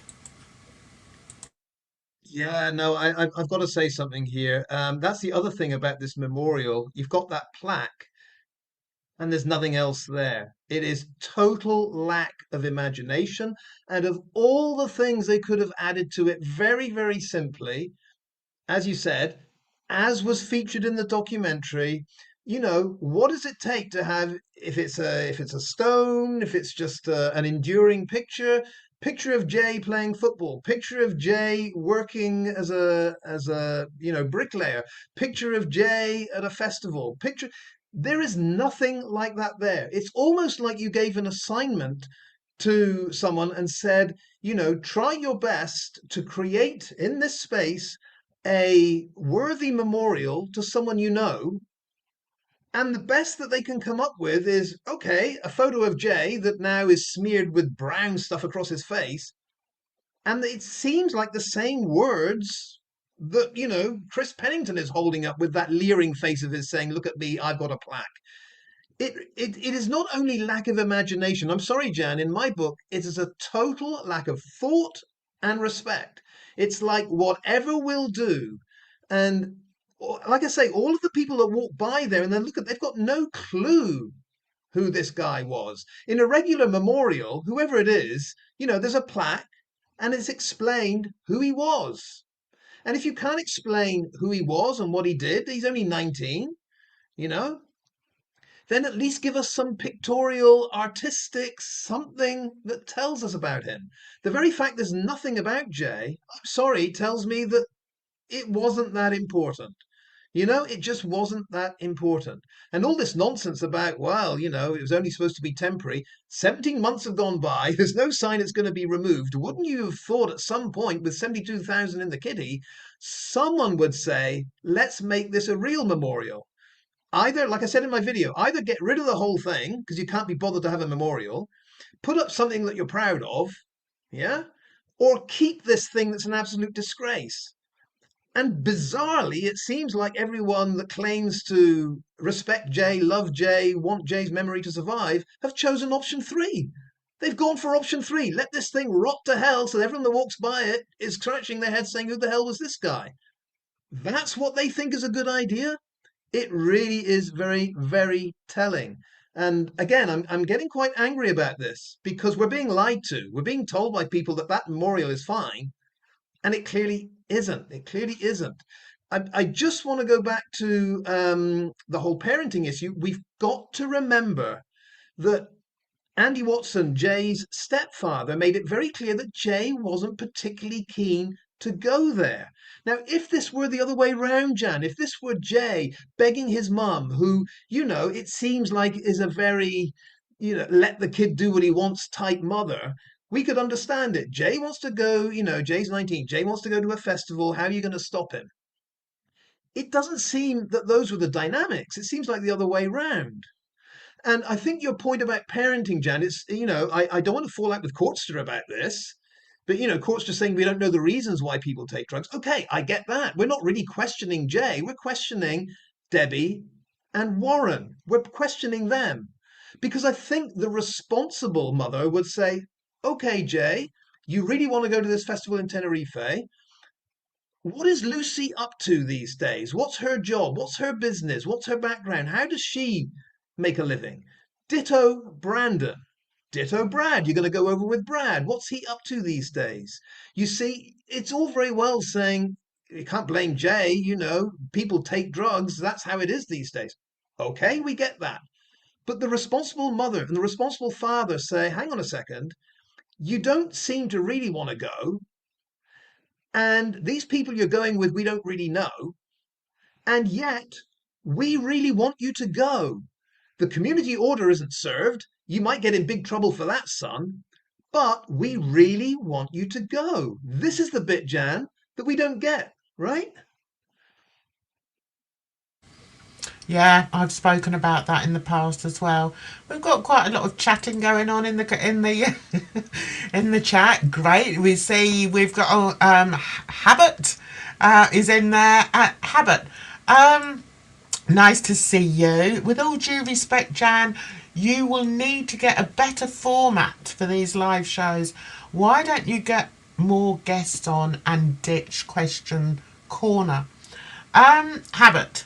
Yeah, no, I've got to say something here. That's the other thing about this memorial. You've got that plaque, and there's nothing else there. It is total lack of imagination. And of all the things they could have added to it, very, very simply, as you said, as was featured in the documentary, what does it take to have, if it's a stone, if it's just an enduring picture of Jay playing football, picture of Jay working as a bricklayer, picture of Jay at a festival, picture. There is nothing like that there. It's almost like you gave an assignment to someone and said, try your best to create in this space a worthy memorial to someone you know. And the best that they can come up with is, okay, a photo of Jay that now is smeared with brown stuff across his face. And it seems like the same words that, Chris Pennington is holding up with that leering face of his saying, look at me, I've got a plaque. It is not only lack of imagination. I'm sorry, Jan, in my book, it is a total lack of thought and respect. It's like whatever will do. And like I say, all of the people that walk by there and then look at, they've got no clue who this guy was. In a regular memorial, whoever it is, there's a plaque and it's explained who he was. And if you can't explain who he was and what he did, he's only 19, you know, then at least give us some pictorial, artistic something that tells us about him. The very fact there's nothing about Jay, I'm sorry, tells me that it wasn't that important. It just wasn't that important. And all this nonsense about, well, it was only supposed to be temporary. 17 months have gone by. There's no sign it's going to be removed. Wouldn't you have thought at some point, with 72,000 in the kitty, someone would say, let's make this a real memorial? Either, like I said in my video, either get rid of the whole thing because you can't be bothered to have a memorial, put up something that you're proud of, yeah, or keep this thing that's an absolute disgrace. And bizarrely, it seems like everyone that claims to respect Jay, love Jay, want Jay's memory to survive, have chosen option three. They've gone for option three. Let this thing rot to hell so everyone that walks by it is scratching their head saying, who the hell was this guy? That's what they think is a good idea. It really is very, very telling. And again, I'm getting quite angry about this because we're being lied to. We're being told by people that that memorial is fine, and it clearly isn't. It clearly isn't. I just want to go back to the whole parenting issue. We've got to remember that Andy Watson, Jay's stepfather, made it very clear that Jay wasn't particularly keen to go there. Now, if this were the other way round, Jan, if this were Jay begging his mum, who, it seems like is a very, let the kid do what he wants type mother, we could understand it. Jay wants to go, Jay's 19, Jay wants to go to a festival. How are you going to stop him? It doesn't seem that those were the dynamics. It seems like the other way round. And I think your point about parenting, Jan, it's, I don't want to fall out with Courtster about this, but, Courtster saying we don't know the reasons why people take drugs. Okay, I get that. We're not really questioning Jay. We're questioning Debbie and Warren. We're questioning them. Because I think the responsible mother would say, okay, Jay, you really want to go to this festival in Tenerife. What is Lucy up to these days? What's her job? What's her business? What's her background? How does she make a living? Ditto Brandon. Ditto Brad. You're going to go over with Brad. What's he up to these days? You see, it's all very well saying you can't blame Jay, people take drugs. That's how it is these days. Okay, we get that. But the responsible mother and the responsible father say, hang on a second, you don't seem to really want to go. And these people you're going with, we don't really know. And yet, we really want you to go. The community order isn't served. You might get in big trouble for that, son. But we really want you to go. This is the bit, Jan, that we don't get, right? Yeah, I've spoken about that in the past as well. We've got quite a lot of chatting going on in the in the chat. Great. We see we've got Habit is in there. Habit. Nice to see you. With all due respect, Jan, you will need to get a better format for these live shows. Why don't you get more guests on and ditch question corner? Habit.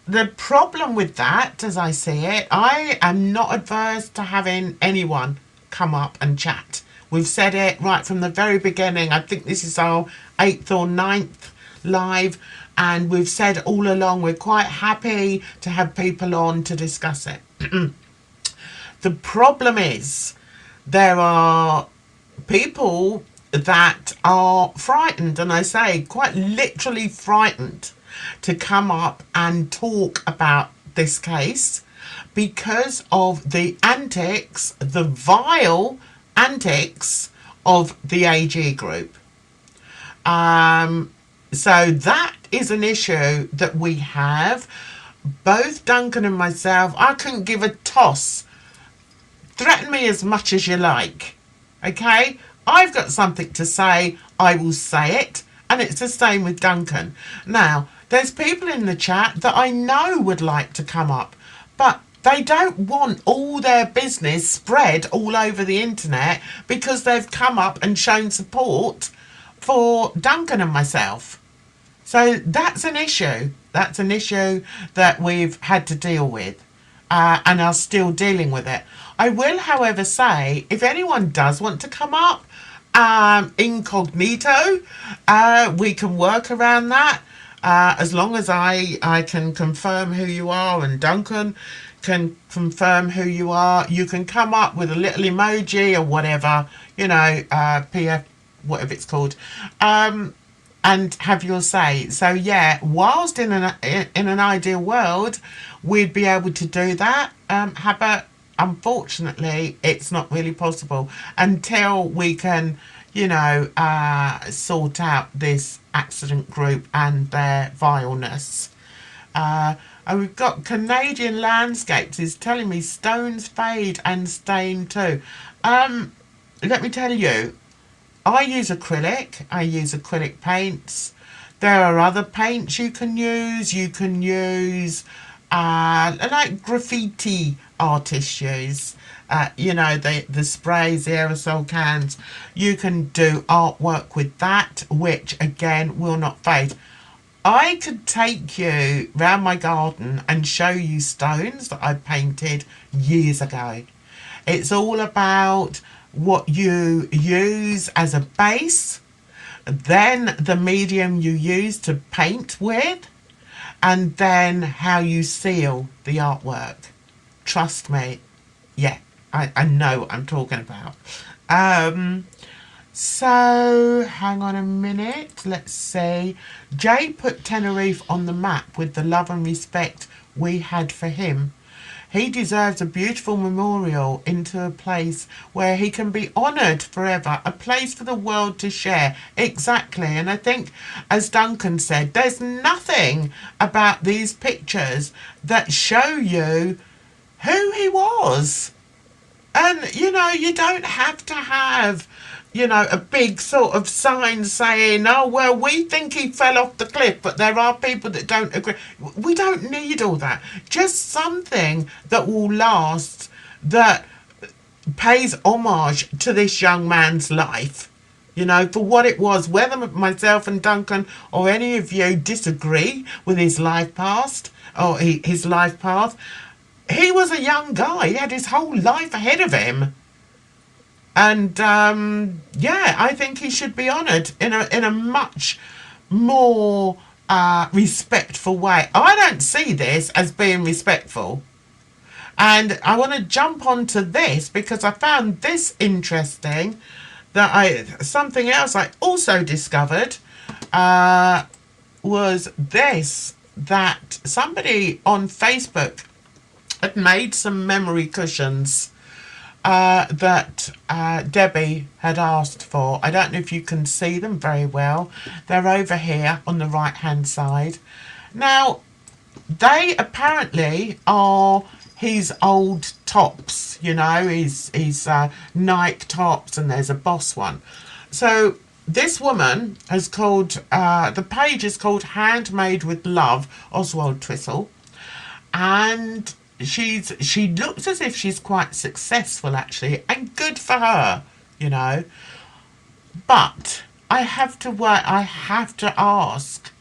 The problem with that, as I see it, I am not adverse to having anyone come up and chat. We've said it right from the very beginning. I think this is our 8th or 9th live, and we've said all along we're quite happy to have people on to discuss it. The problem is there are people that are frightened, and I say quite literally frightened, to come up and talk about this case because of the antics, the vile antics of the AG group. So that is an issue that we have. Both Duncan and myself, I couldn't give a toss. Threaten me as much as you like. Okay? I've got something to say, I will say it. And it's the same with Duncan. Now, there's people in the chat that I know would like to come up, but they don't want all their business spread all over the internet because they've come up and shown support for Duncan and myself. So that's an issue. That's an issue that we've had to deal with and are still dealing with it. I will, however, say if anyone does want to come up incognito, we can work around that. As long as I can confirm who you are and Duncan can confirm who you are, you can come up with a little emoji or whatever, PF, whatever it's called, and have your say. So yeah, whilst in an ideal world, we'd be able to do that. But unfortunately, it's not really possible until we can, sort out this accident group and their vileness. And we've got Canadian Landscapes is telling me stones fade and stain too. Let me tell you, I use acrylic paints. There are other paints you can use. You can use like graffiti artists use. The sprays, the aerosol cans. You can do artwork with that, which again will not fade. I could take you round my garden and show you stones that I painted years ago. It's all about what you use as a base, then the medium you use to paint with, and then how you seal the artwork. Trust me, yeah. I know what I'm talking about. Um, so hang on a minute. Let's see. Jay put Tenerife on the map with the love and respect we had for him. He deserves a beautiful memorial into a place where he can be honoured forever, a place for the world to share. Exactly. And I think, as Duncan said, there's nothing about these pictures that show you who he was. And, you don't have to have, a big sort of sign saying, oh, well, we think he fell off the cliff, but there are people that don't agree. We don't need all that. Just something that will last, that pays homage to this young man's life. For what it was, whether myself and Duncan or any of you disagree with his life past or his life path, he was a young guy. He had his whole life ahead of him. And yeah, I think he should be honoured in a much more respectful way. I don't see this as being respectful. And I want to jump onto this because I found this interesting. Something else I also discovered was this, that somebody on Facebook had made some memory cushions that Debbie had asked for. I don't know if you can see them very well. They're over here on the right hand side. Now, they apparently are his old tops, his Nike tops, and there's a Boss one. So this woman has called, the page is called Handmade with Love, Oswald Twistle, and she looks as if she's quite successful actually, and good for her, you know. But I have to ask.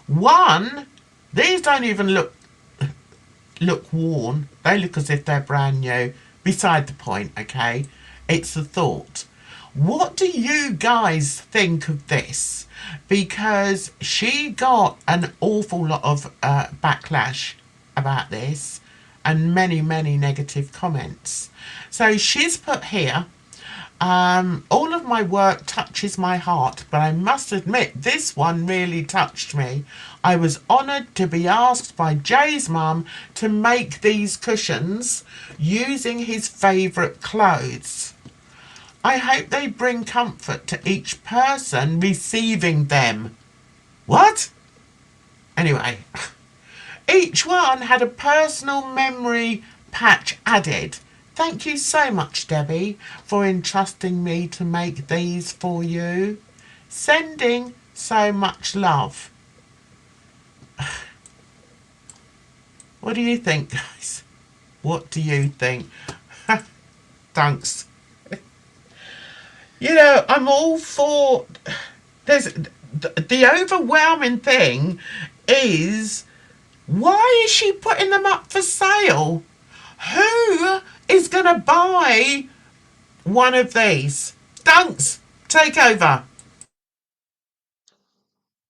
One, these don't even look worn. They look as if they're brand new. Beside the point, okay? It's the thought. What do you guys think of this? Because she got an awful lot of backlash about this and many, many negative comments. So she's put here, all of my work touches my heart, but I must admit this one really touched me. I was honoured to be asked by Jay's mum to make these cushions using his favourite clothes. I hope they bring comfort to each person receiving them. What? Anyway, each one had a personal memory patch added. Thank you so much, Debbie, for entrusting me to make these for you. Sending so much love. What do you think, guys? What do you think? Thanks. I'm all for... The overwhelming thing is, why is she putting them up for sale? Who is going to buy one of these? Dunks, take over.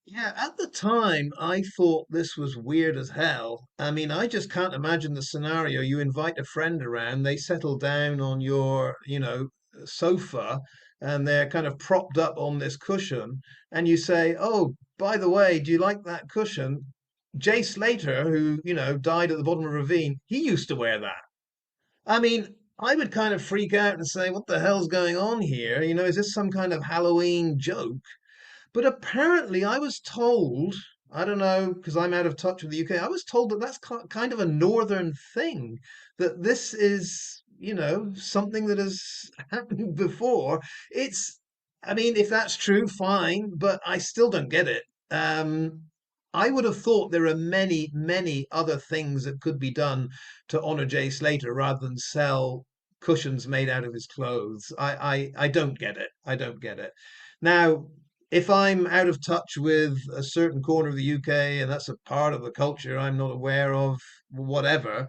Yeah, at the time, I thought this was weird as hell. I mean, I just can't imagine the scenario. You invite a friend around, they settle down on your, sofa, and they're kind of propped up on this cushion, and you say, "Oh, by the way, do you like that cushion? Jay Slater, who, died at the bottom of a ravine, he used to wear that." I mean, I would kind of freak out and say, "What the hell's going on here? Is this some kind of Halloween joke?" But apparently, I was told, I don't know, because I'm out of touch with the UK, I was told that that's kind of a northern thing, that this is, something that has happened before. It's, I mean, if that's true, fine, but I still don't get it. I would have thought there are many, many other things that could be done to honor Jay Slater rather than sell cushions made out of his clothes. I don't get it. I don't get it. Now, if I'm out of touch with a certain corner of the UK and that's a part of the culture I'm not aware of, whatever.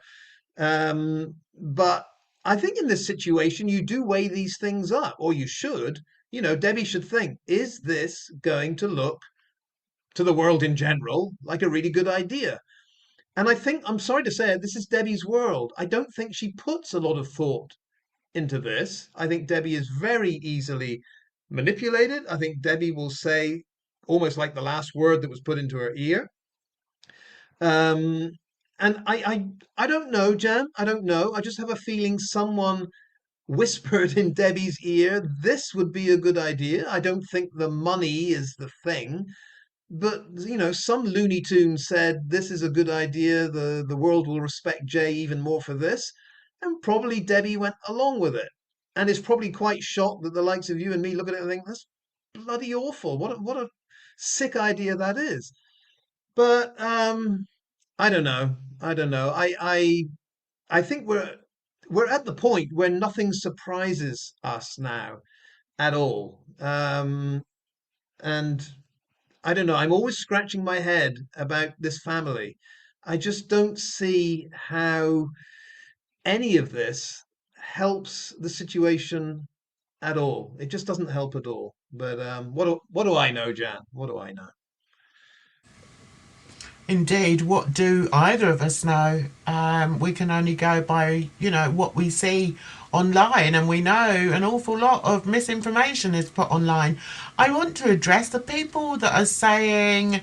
But I think in this situation, you do weigh these things up, or you should. Debbie should think, is this going to look to the world in general like a really good idea? And I think, I'm sorry to say it, this is Debbie's world. I don't think she puts a lot of thought into this. I think Debbie is very easily manipulated. I think Debbie will say almost like the last word that was put into her ear. Um, and I don't know, Jan. I don't know. I just have a feeling someone whispered in Debbie's ear, this would be a good idea. I don't think the money is the thing. But some Looney Tune said this is a good idea. The world will respect Jay even more for this, and probably Debbie went along with it, and is probably quite shocked that the likes of you and me look at it and think that's bloody awful. What a sick idea that is. But I don't know. I don't know. I think we're at the point where nothing surprises us now at all. And I don't know. I'm always scratching my head about this family. I just don't see how any of this helps the situation at all. It just doesn't help at all. But what do I know, Jan? What do I know? Indeed, what do either of us know? We can only go by, what we see online, and we know an awful lot of misinformation is put online. I want to address the people that are saying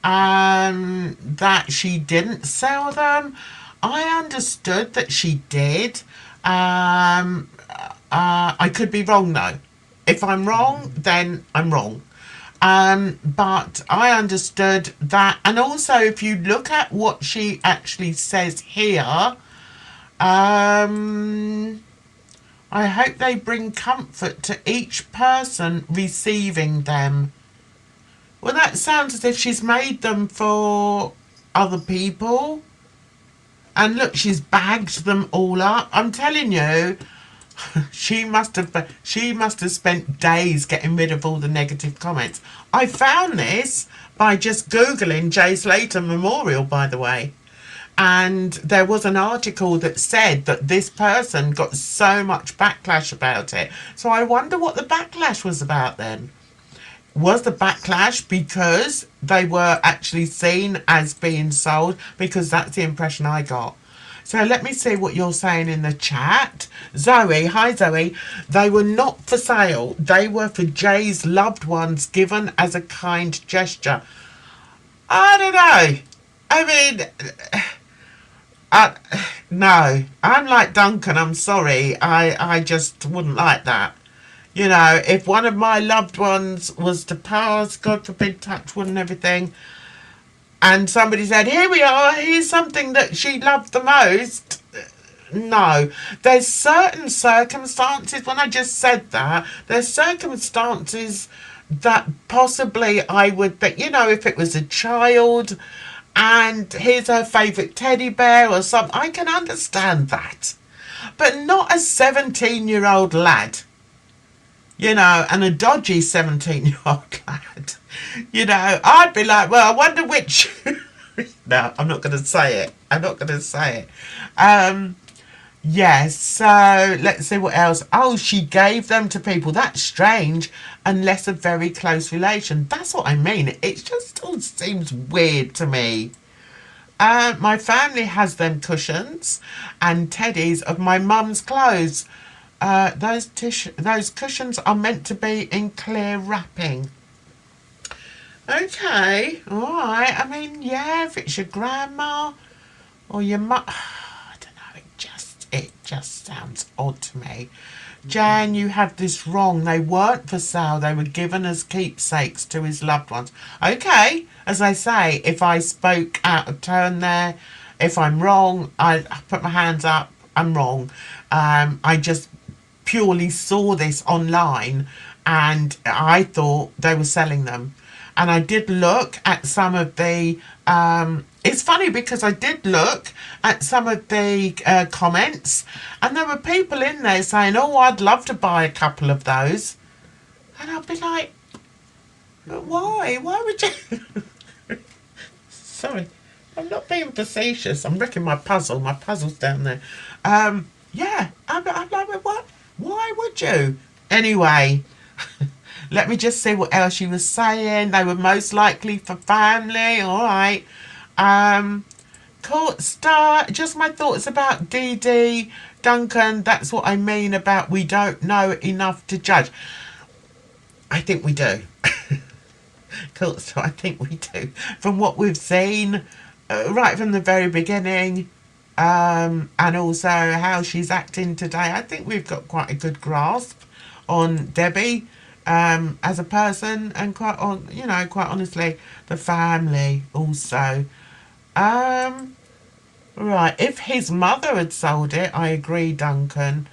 that she didn't sell them. I understood that she did. I could be wrong though. If I'm wrong, then I'm wrong. But I understood that, and also if you look at what she actually says here, I hope they bring comfort to each person receiving them. Well, that sounds as if she's made them for other people. And look, she's bagged them all up. I'm telling you, she must have spent days getting rid of all the negative comments. I found this by just googling Jay Slater Memorial, by the way, and there was an article that said that this person got so much backlash about it. So I wonder what the backlash was about then. Was the backlash because they were actually seen as being sold? Because that's the impression I got. So let me see what you're saying in the chat. Zoe, hi Zoe. They were not for sale. They were for Jay's loved ones, given as a kind gesture. I don't know. I mean, no. I'm like Duncan. I'm sorry. I just wouldn't like that. If one of my loved ones was to pass, God forbid, touch wood and everything, and somebody said, here we are, here's something that she loved the most. No. There's certain circumstances, when I just said that, there's circumstances that possibly I would think, if it was a child and here's her favourite teddy bear or something, I can understand that. But not a 17-year-old lad. And a dodgy 17-year-old lad. I'd be like, well, I wonder which. No, I'm not going to say it. Yes, so let's see what else. Oh, she gave them to people. That's strange, unless a very close relation. That's what I mean. It just all seems weird to me. My family has them cushions and teddies of my mum's clothes. Those cushions are meant to be in clear wrapping. Okay, alright. I mean, yeah, if it's your grandma or your mum, I don't know, it just sounds odd to me. Jan, you have this wrong. They weren't for sale. They were given as keepsakes to his loved ones. Okay, as I say, if I spoke out of turn there, if I'm wrong, I put my hands up. I'm wrong. I just purely saw this online and I thought they were selling them. And I did look at some of the it's funny because I did look at some of the comments, and there were people in there saying, oh, I'd love to buy a couple of those. And I'd be like, but why would you? Sorry, I'm not being facetious. I'm wrecking my puzzle's down there. Yeah, I'm like, well, what? Why would you? Anyway, let me just see what else she was saying. They were most likely for family. All right. Court star. Just my thoughts about Dee Dee. Duncan, that's what I mean about we don't know enough to judge. I think we do. Cool, so I think we do. From what we've seen, right from the very beginning, and also how she's acting today, I think we've got quite a good grasp on Debbie as a person, and quite on, quite honestly, the family also. Um, right, if his mother had sold it, I agree, Duncan.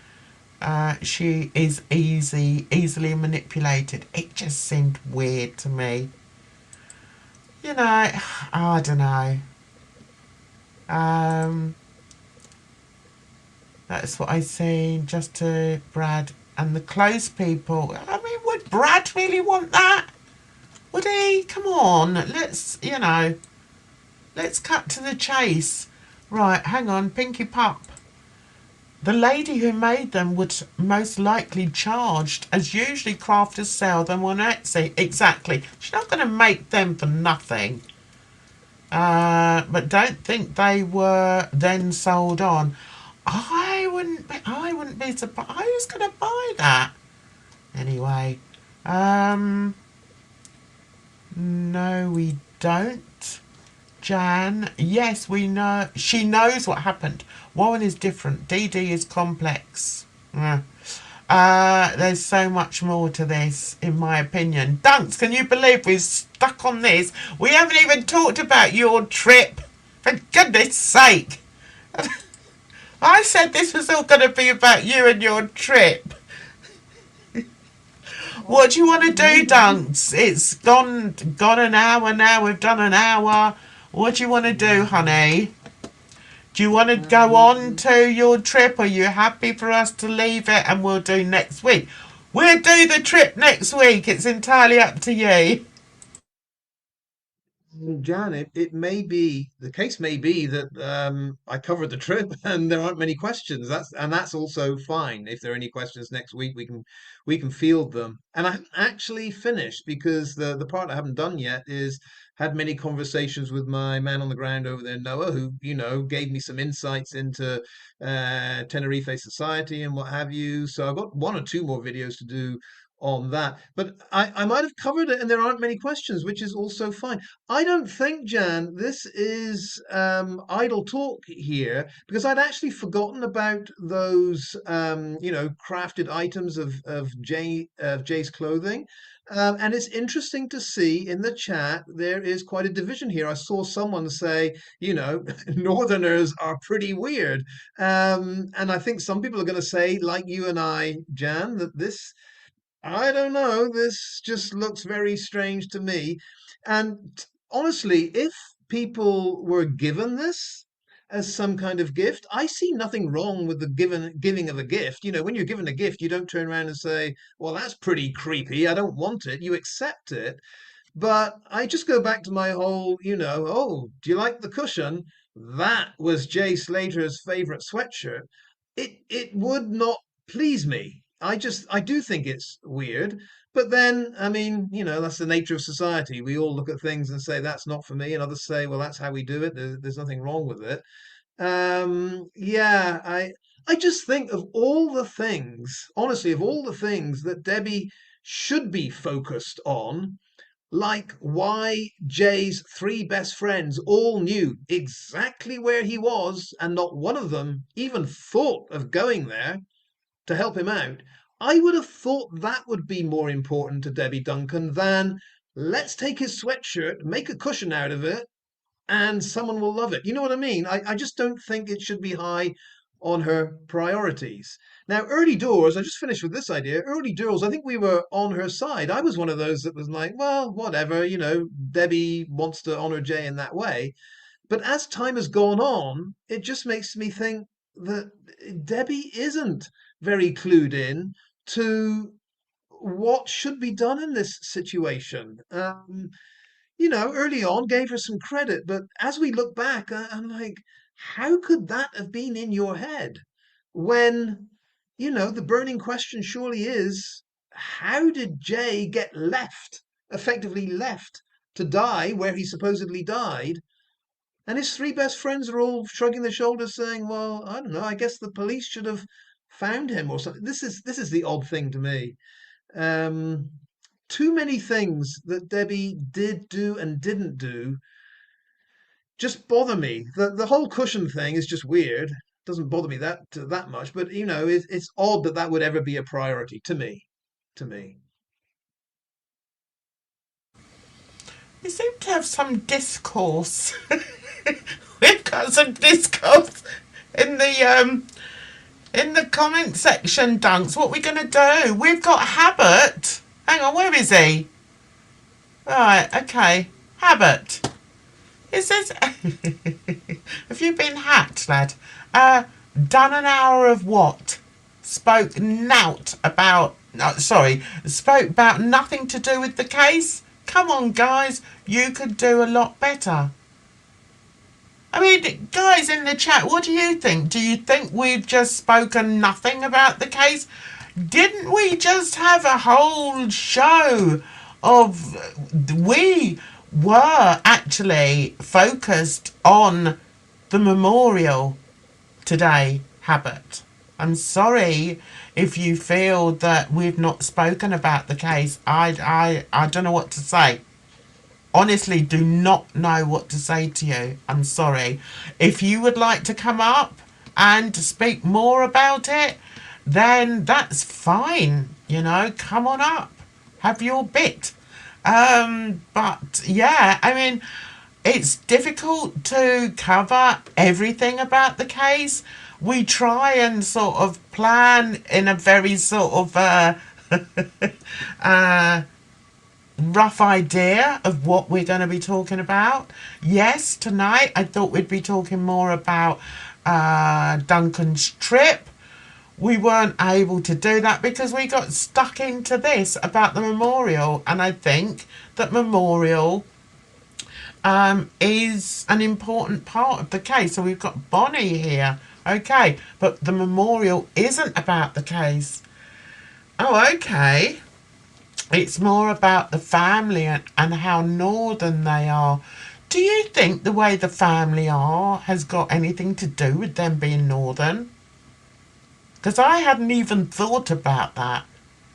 She is easily manipulated. It just seemed weird to me. I don't know. Um, that's what I see. Just to Brad and the close people. I mean, would Brad really want that? Would he? Come on, let's cut to the chase. Right, hang on, Pinky Pup. The lady who made them would most likely charged, as usually crafters sell them on Etsy. Exactly. She's not going to make them for nothing. But don't think they were then sold on. I wouldn't be surprised. Who's going to buy that? Anyway, um, no, we don't. Jan, yes, we know. She knows what happened. Warren is different. Dee Dee is complex. There's so much more to this, in my opinion. Dunks, can you believe we're stuck on this? We haven't even talked about your trip. For goodness sake. I said this was all going to be about you and your trip. Well, What do you want to do, maybe. Dunks? It's gone an hour now. We've done an hour. What do you want to do, Mm, honey? Do you want to go on um, to your trip? Are you happy for us to leave it and we'll do next week? We'll do the trip next week. It's entirely up to you. Jan, it may be the case may be that I covered the trip and there aren't many questions. That's also fine. If there are any questions next week, we can field them. And I haven't actually finished because the part I haven't done yet is had many conversations with my man on the ground over there, Noah, who gave me some insights into Tenerife society and what have you. So I've got one or two more videos to do on that. But I might have covered it and there aren't many questions, which is also fine. I don't think, Jan, this is idle talk here because I'd actually forgotten about those, crafted items of Jay's clothing. And it's interesting to see in the chat there is quite a division here. I saw someone say, Northerners are pretty weird, and I think some people are going to say, like you and I, Jan, that this I don't know. This just looks very strange to me. And honestly, if people were given this as some kind of gift, I see nothing wrong with the giving of a gift. When you're given a gift, you don't turn around and say, "Well, that's pretty creepy. I don't want it." You accept it. But I just go back to my whole, oh, do you like the cushion? That was Jay Slater's favorite sweatshirt. It would not please me. I do think it's weird. But then, I mean, that's the nature of society. We all look at things and say that's not for me, and others say, well, that's how we do it. There's nothing wrong with it. Yeah, I just think of all the things, honestly, of all the things that Debbie should be focused on, like why Jay's three best friends all knew exactly where he was, and not one of them even thought of going there to help him out. I would have thought that would be more important to Debbie Duncan than let's take his sweatshirt, make a cushion out of it, and someone will love it. You know what I mean? I just don't think it should be high on her priorities. Now, early doors, I just finished with this idea. Early doors, I think we were on her side. I was one of those that was like, well, whatever, Debbie wants to honor Jay in that way. But as time has gone on, it just makes me think that Debbie isn't very clued in to what should be done in this situation. Early on gave her some credit, but as we look back, I'm like, how could that have been in your head when, the burning question surely is, how did Jay get left, effectively left to die where he supposedly died? And his three best friends are all shrugging their shoulders, saying, "Well, I don't know. I guess the police should have found him or something." This is the odd thing to me. Um, Too many things that Debbie did do and didn't do just bother me. The whole cushion thing is just weird. Doesn't bother me that much, but it's odd that that would ever be a priority to me. To me. We seem to have some discourse. We've got some discourse in the comment section, Dunks. What are we gonna do? We've got Habit. Hang on, where is he? Right, okay. Habit. It says have you been hacked, lad? Done an hour of what? Spoke nout about spoke about nothing to do with the case? Come on, guys, you could do a lot better. I mean, guys in the chat, what do you think? Do you think we've just spoken nothing about the case? Didn't we just have a whole show of. We were actually focused on the memorial today, Habit. I'm sorry if you feel that we've not spoken about the case. I don't know what to say. Honestly, do not know what to say to you. I'm sorry. If you would like to come up and speak more about it, then that's fine. Come on up. Have your bit. But yeah, I mean, it's difficult to cover everything about the case. We try and sort of plan in a very sort of uh, rough idea of what we're going to be talking about. Yes, tonight I thought we'd be talking more about Duncan's trip. We weren't able to do that because we got stuck into this about the memorial, and I think that memorial is an important part of the case. So we've got Bonnie here, okay, but the memorial isn't about the case. Oh, okay. It's more about the family and how northern they are. Do you think the way the family are has got anything to do with them being northern? Because I hadn't even thought about that.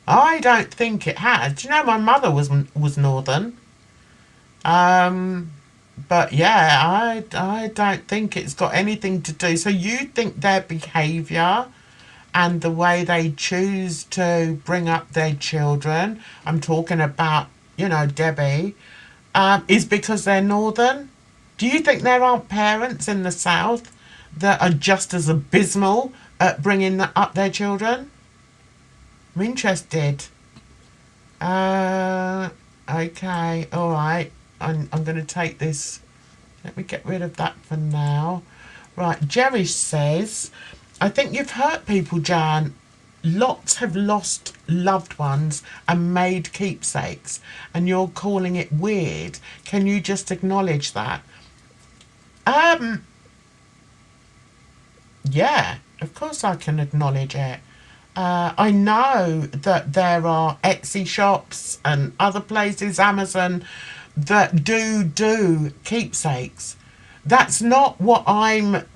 I don't think it has. Do you know my mother was northern? Um, but yeah, I don't think it's got anything to do. So you think their behaviour and the way they choose to bring up their children, I'm talking about, Debbie, is because they're northern? Do you think there aren't parents in the south that are just as abysmal at bringing up their children? I'm interested. Okay, all right. I'm going to take this. Let me get rid of that for now. Right, Jerry says, I think you've hurt people, Jan. Lots have lost loved ones and made keepsakes, and you're calling it weird. Can you just acknowledge that? Yeah, of course I can acknowledge it. I know that there are Etsy shops and other places, Amazon, that do keepsakes. That's not what I'm.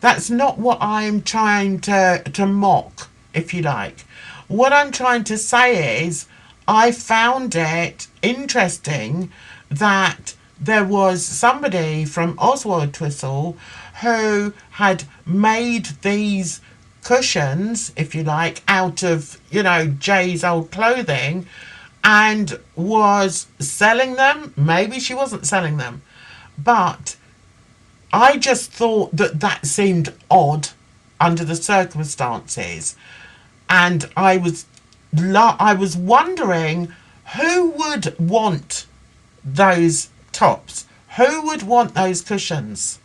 That's not what I'm trying to mock, if you like. What I'm trying to say is, I found it interesting that there was somebody from Oswald Twistle who had made these cushions, if you like, out of, Jay's old clothing and was selling them. Maybe she wasn't selling them, but I just thought that seemed odd under the circumstances, and I was wondering who would want those tops, who would want those cushions,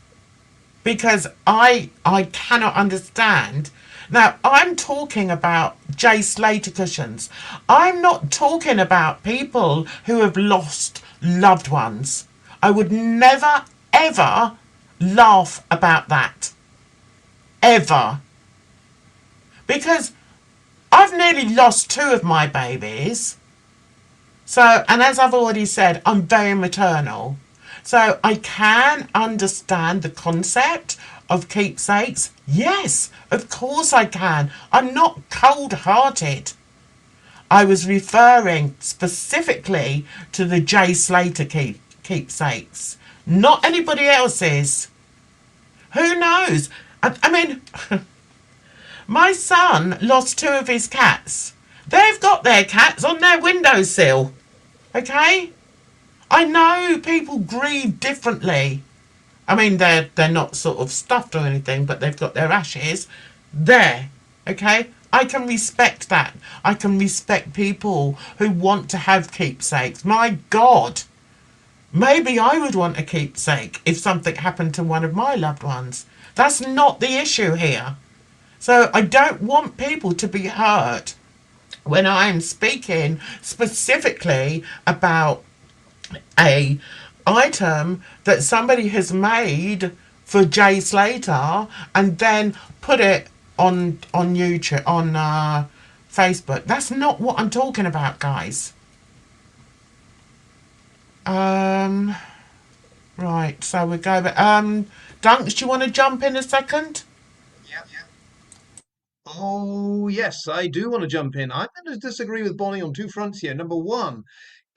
because I cannot understand. Now, I'm talking about Jay Slater cushions. I'm not talking about people who have lost loved ones. I would never, ever laugh about that. Ever. Because I've nearly lost two of my babies. So, and as I've already said, I'm very maternal. So I can understand the concept of keepsakes. Yes, of course I can. I'm not cold hearted. I was referring specifically to the Jay Slater keepsakes, not anybody else's. Who knows? I mean, my son lost two of his cats. They've got their cats on their windowsill. Okay? I know people grieve differently. I mean, they're not sort of stuffed or anything, but they've got their ashes there. Okay, I can respect that. I can respect people who want to have keepsakes. My God, maybe I would want a keepsake if something happened to one of my loved ones. That's not the issue here. So I don't want people to be hurt when I'm speaking specifically about a item that somebody has made for Jay Slater and then put it on YouTube on Facebook. That's not what I'm talking about, guys. Um, right. So we go. Dunks, do you want to jump in a second? Oh, yes, I do want to jump in. I'm going to disagree with Bonnie on two fronts here. Number one,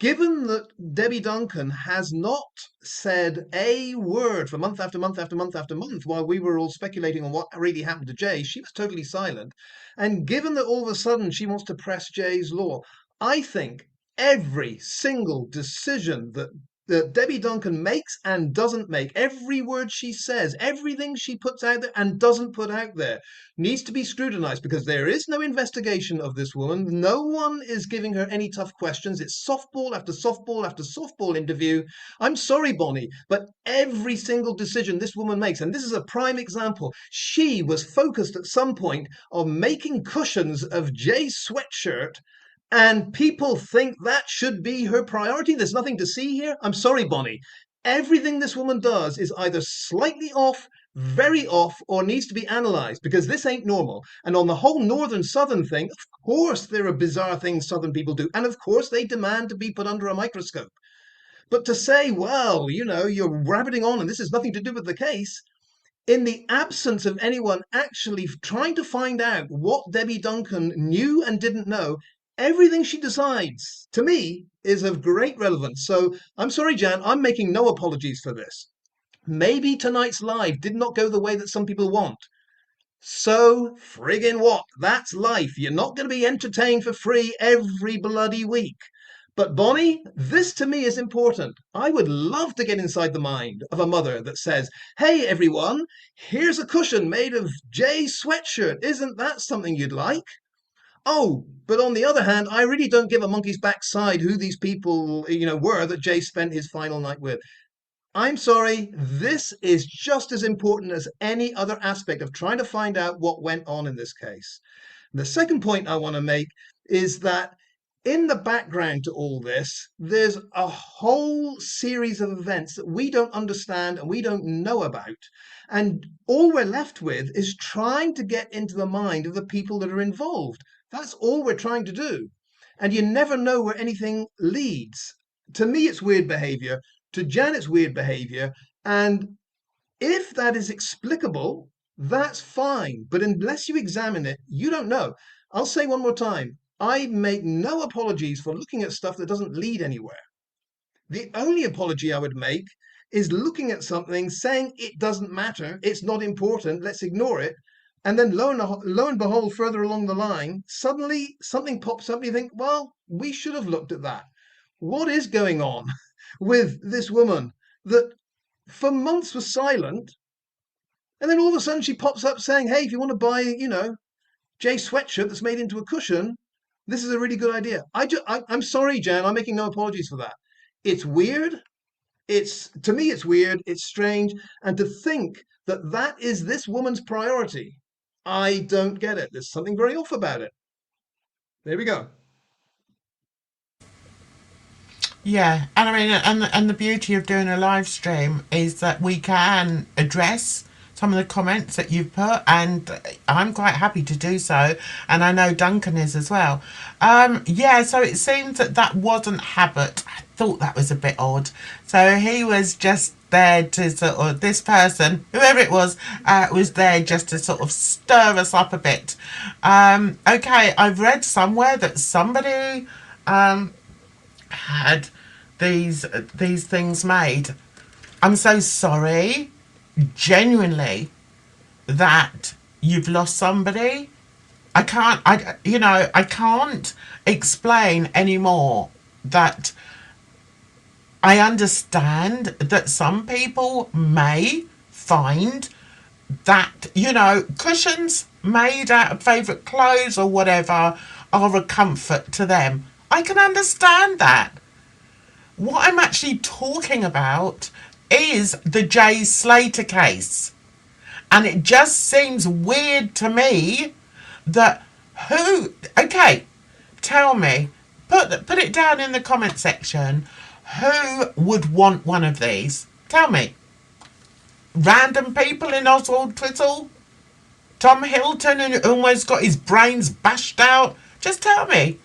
given that Debbie Duncan has not said a word for month after month after month after month while we were all speculating on what really happened to Jay, she was totally silent. And given that all of a sudden she wants to press Jay's law, I think every single decision that Debbie Duncan makes and doesn't make, every word she says, everything she puts out there and doesn't put out there, needs to be scrutinized because there is no investigation of this woman. No one is giving her any tough questions. It's softball after softball after softball interview. I'm sorry, Bonnie, but every single decision this woman makes, and this is a prime example, she was focused at some point on making cushions of Jay's sweatshirt. And people think that should be her priority. There's nothing to see here. I'm sorry, Bonnie. Everything this woman does is either slightly off, very off, or needs to be analyzed because this ain't normal. And on the whole northern southern thing, of course, there are bizarre things southern people do. And of course, they demand to be put under a microscope. But to say, well, you're rabbiting on and this has nothing to do with the case, in the absence of anyone actually trying to find out what Debbie Duncan knew and didn't know, everything she decides, to me, is of great relevance. So I'm sorry, Jan, I'm making no apologies for this. Maybe tonight's live did not go the way that some people want. So friggin' what? That's life. You're not going to be entertained for free every bloody week. But Bonnie, this to me is important. I would love to get inside the mind of a mother that says, hey everyone, here's a cushion made of Jay's sweatshirt. Isn't that something you'd like? Oh, but on the other hand, I really don't give a monkey's backside who these people, were that Jay spent his final night with. I'm sorry, this is just as important as any other aspect of trying to find out what went on in this case. The second point I want to make is that in the background to all this, there's a whole series of events that we don't understand and we don't know about. And all we're left with is trying to get into the mind of the people that are involved. That's all we're trying to do. And you never know where anything leads. To me, it's weird behavior. To Jan, it's weird behavior. And if that is explicable, that's fine. But unless you examine it, you don't know. I'll say one more time, I make no apologies for looking at stuff that doesn't lead anywhere. The only apology I would make is looking at something, saying it doesn't matter, it's not important, let's ignore it. And then lo and behold, further along the line, suddenly something pops up and you think, well, we should have looked at that. What is going on with this woman that for months was silent, and then all of a sudden she pops up saying, hey, if you want to buy, Jay's sweatshirt that's made into a cushion, this is a really good idea. I'm sorry, Jan, I'm making no apologies for that. It's weird. To me, it's weird. It's strange. And to think that that is this woman's priority, I don't get it. There's something very off about it. There we go. Yeah, and I mean, and the beauty of doing a live stream is that we can address some of the comments that you've put, and I'm quite happy to do so, and I know Duncan is as well. Yeah, so it seems that that wasn't Habit. I thought that was a bit odd. So he was just there to sort of, this person, whoever it was there just to sort of stir us up a bit. Okay, I've read somewhere that somebody had these things made. I'm so sorry, genuinely, that you've lost somebody. I can't explain anymore that I understand that some people may find that, cushions made out of favourite clothes or whatever are a comfort to them. I can understand that. What I'm actually talking about is the Jay Slater case. And it just seems weird to me that okay, tell me, put it down in the comment section, who would want one of these? Tell me. Random people in Oswald Twiddle? Tom Hilton, who almost got his brains bashed out? Just tell me.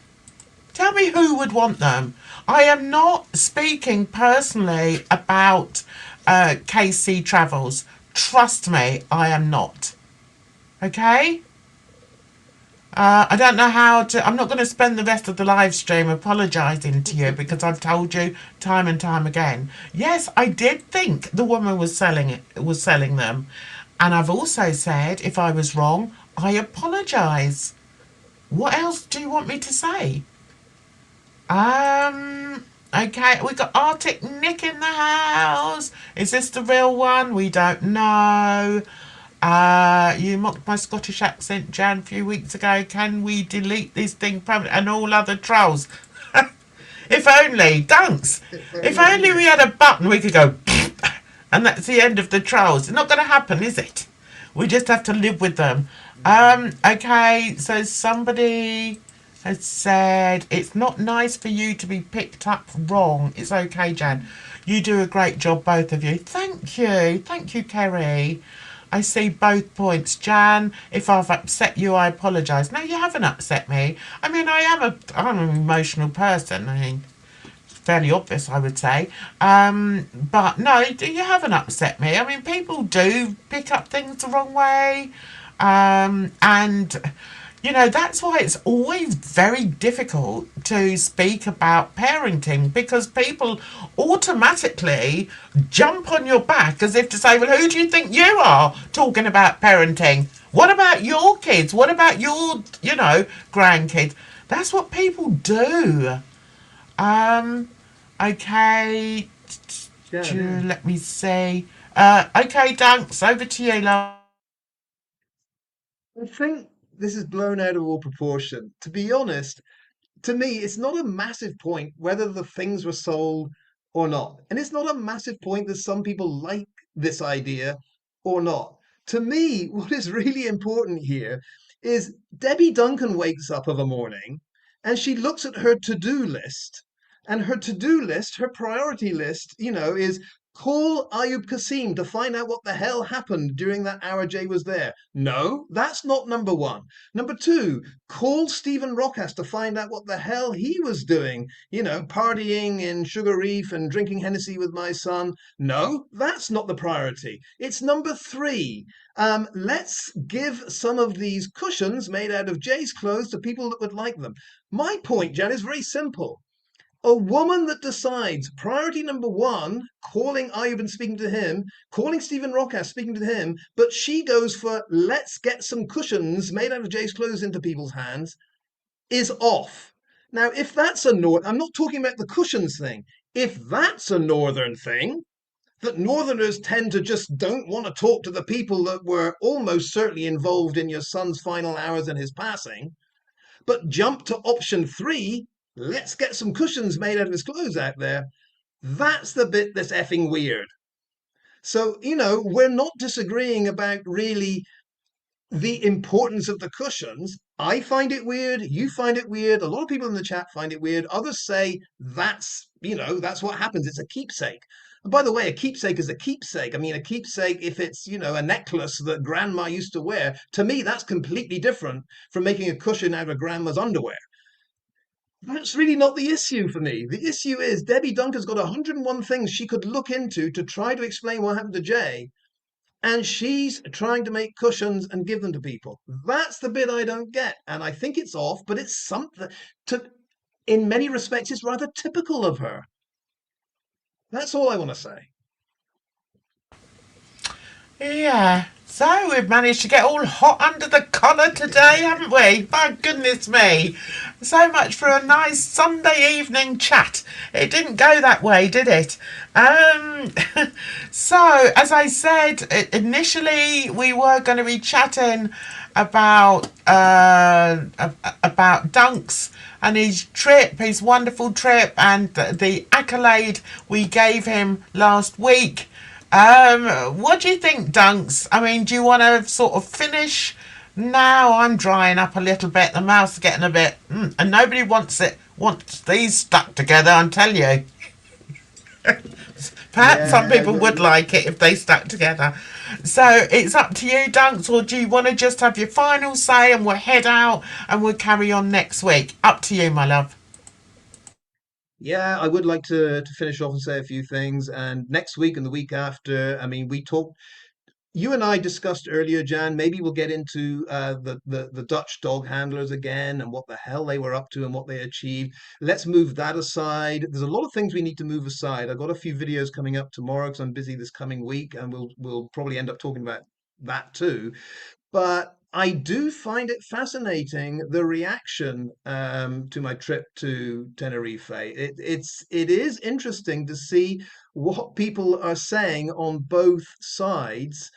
Tell me who would want them. I am not speaking personally about KC Travels. Trust me, I am not. Okay? I don't know how to. I'm not going to spend the rest of the live stream apologising to you because I've told you time and time again. Yes, I did think the woman was selling them, and I've also said if I was wrong, I apologise. What else do you want me to say? Okay, we got Arctic Nick in the house. Is this the real one? We don't know. You mocked my Scottish accent, Jan, a few weeks ago. Can we delete this thing permanently? And all other trolls? If only, dunks. If only we had a button we could go, and that's the end of the trolls. It's not going to happen, is it? We just have to live with them. Okay, so somebody has said it's not nice for you to be picked up wrong. It's okay, Jan. You do a great job, both of you. Thank you. Thank you, Kerry. I see both points. Jan, if I've upset you, I apologise. No, you haven't upset me. I mean, I'm an emotional person. I mean, it's fairly obvious, I would say. But no, you haven't upset me. I mean, people do pick up things the wrong way. And that's why it's always very difficult to speak about parenting, because people automatically jump on your back as if to say, well, who do you think you are talking about parenting? What about your kids? What about your, grandkids? That's what people do. Okay. Yeah. Let me see. Okay, Dunks, over to you, love. I think this is blown out of all proportion. To be honest, to me, it's not a massive point whether the things were sold or not. And it's not a massive point that some people like this idea or not. To me, what is really important here is Debbie Duncan wakes up of a morning and she looks at her to-do list. And her to-do list, her priority list, is call Ayub Kasim to find out what the hell happened during that hour Jay was there. No, that's not number one. Number two, call Stephen Rockas to find out what the hell he was doing, partying in Sugar Reef and drinking Hennessy with my son. No, that's not the priority. It's number three. Let's give some of these cushions made out of Jay's clothes to people that would like them. My point, Jan, is very simple. A woman that decides priority number one, calling Ayub and speaking to him, calling Stephen Rockas, speaking to him, but she goes for let's get some cushions made out of Jay's clothes into people's hands, is off. Now, if that's I'm not talking about the cushions thing. If that's a northern thing, that northerners tend to just don't want to talk to the people that were almost certainly involved in your son's final hours and his passing, but jump to option three, let's get some cushions made out of his clothes out there. That's the bit that's effing weird. So, we're not disagreeing about really the importance of the cushions. I find it weird. You find it weird. A lot of people in the chat find it weird. Others say that's what happens. It's a keepsake. And by the way, a keepsake is a keepsake. I mean, a keepsake, if it's, a necklace that grandma used to wear, to me, that's completely different from making a cushion out of grandma's underwear. That's really not the issue for me. The issue is Debbie Dunker's got 101 things she could look into to try to explain what happened to Jay, and she's trying to make cushions and give them to people. That's the bit I don't get, and I think it's off, but it's something to, in many respects, it's rather typical of her. That's all I want to say. Yeah. So we've managed to get all hot under the collar today, haven't we? My goodness me. So much for a nice Sunday evening chat. It didn't go that way, did it? So, as I said, initially we were going to be chatting about Dunks and his trip, his wonderful trip, and the accolade we gave him last week. What do you think, Dunks? I mean, do you want to sort of finish now? I'm drying up a little bit. The mouth's getting a bit, and nobody wants these stuck together. I tell you. Perhaps some Yeah, people would like it if they stuck together. So it's up to you, Dunks, or do you want to just have your final say and we'll head out and we'll carry on next week? Up to you, my love. yeah, I would like to finish off and say a few things. And next week and the week after, I mean, we talked. You and I discussed earlier, Jan, maybe we'll get into the Dutch dog handlers again and what the hell they were up to and what they achieved. Let's move that aside. There's a lot of things we need to move aside. I've got a few videos coming up tomorrow because I'm busy this coming week, and we'll probably end up talking about that too. But I do find it fascinating the reaction to my trip to Tenerife. It is interesting to see what people are saying on both sides,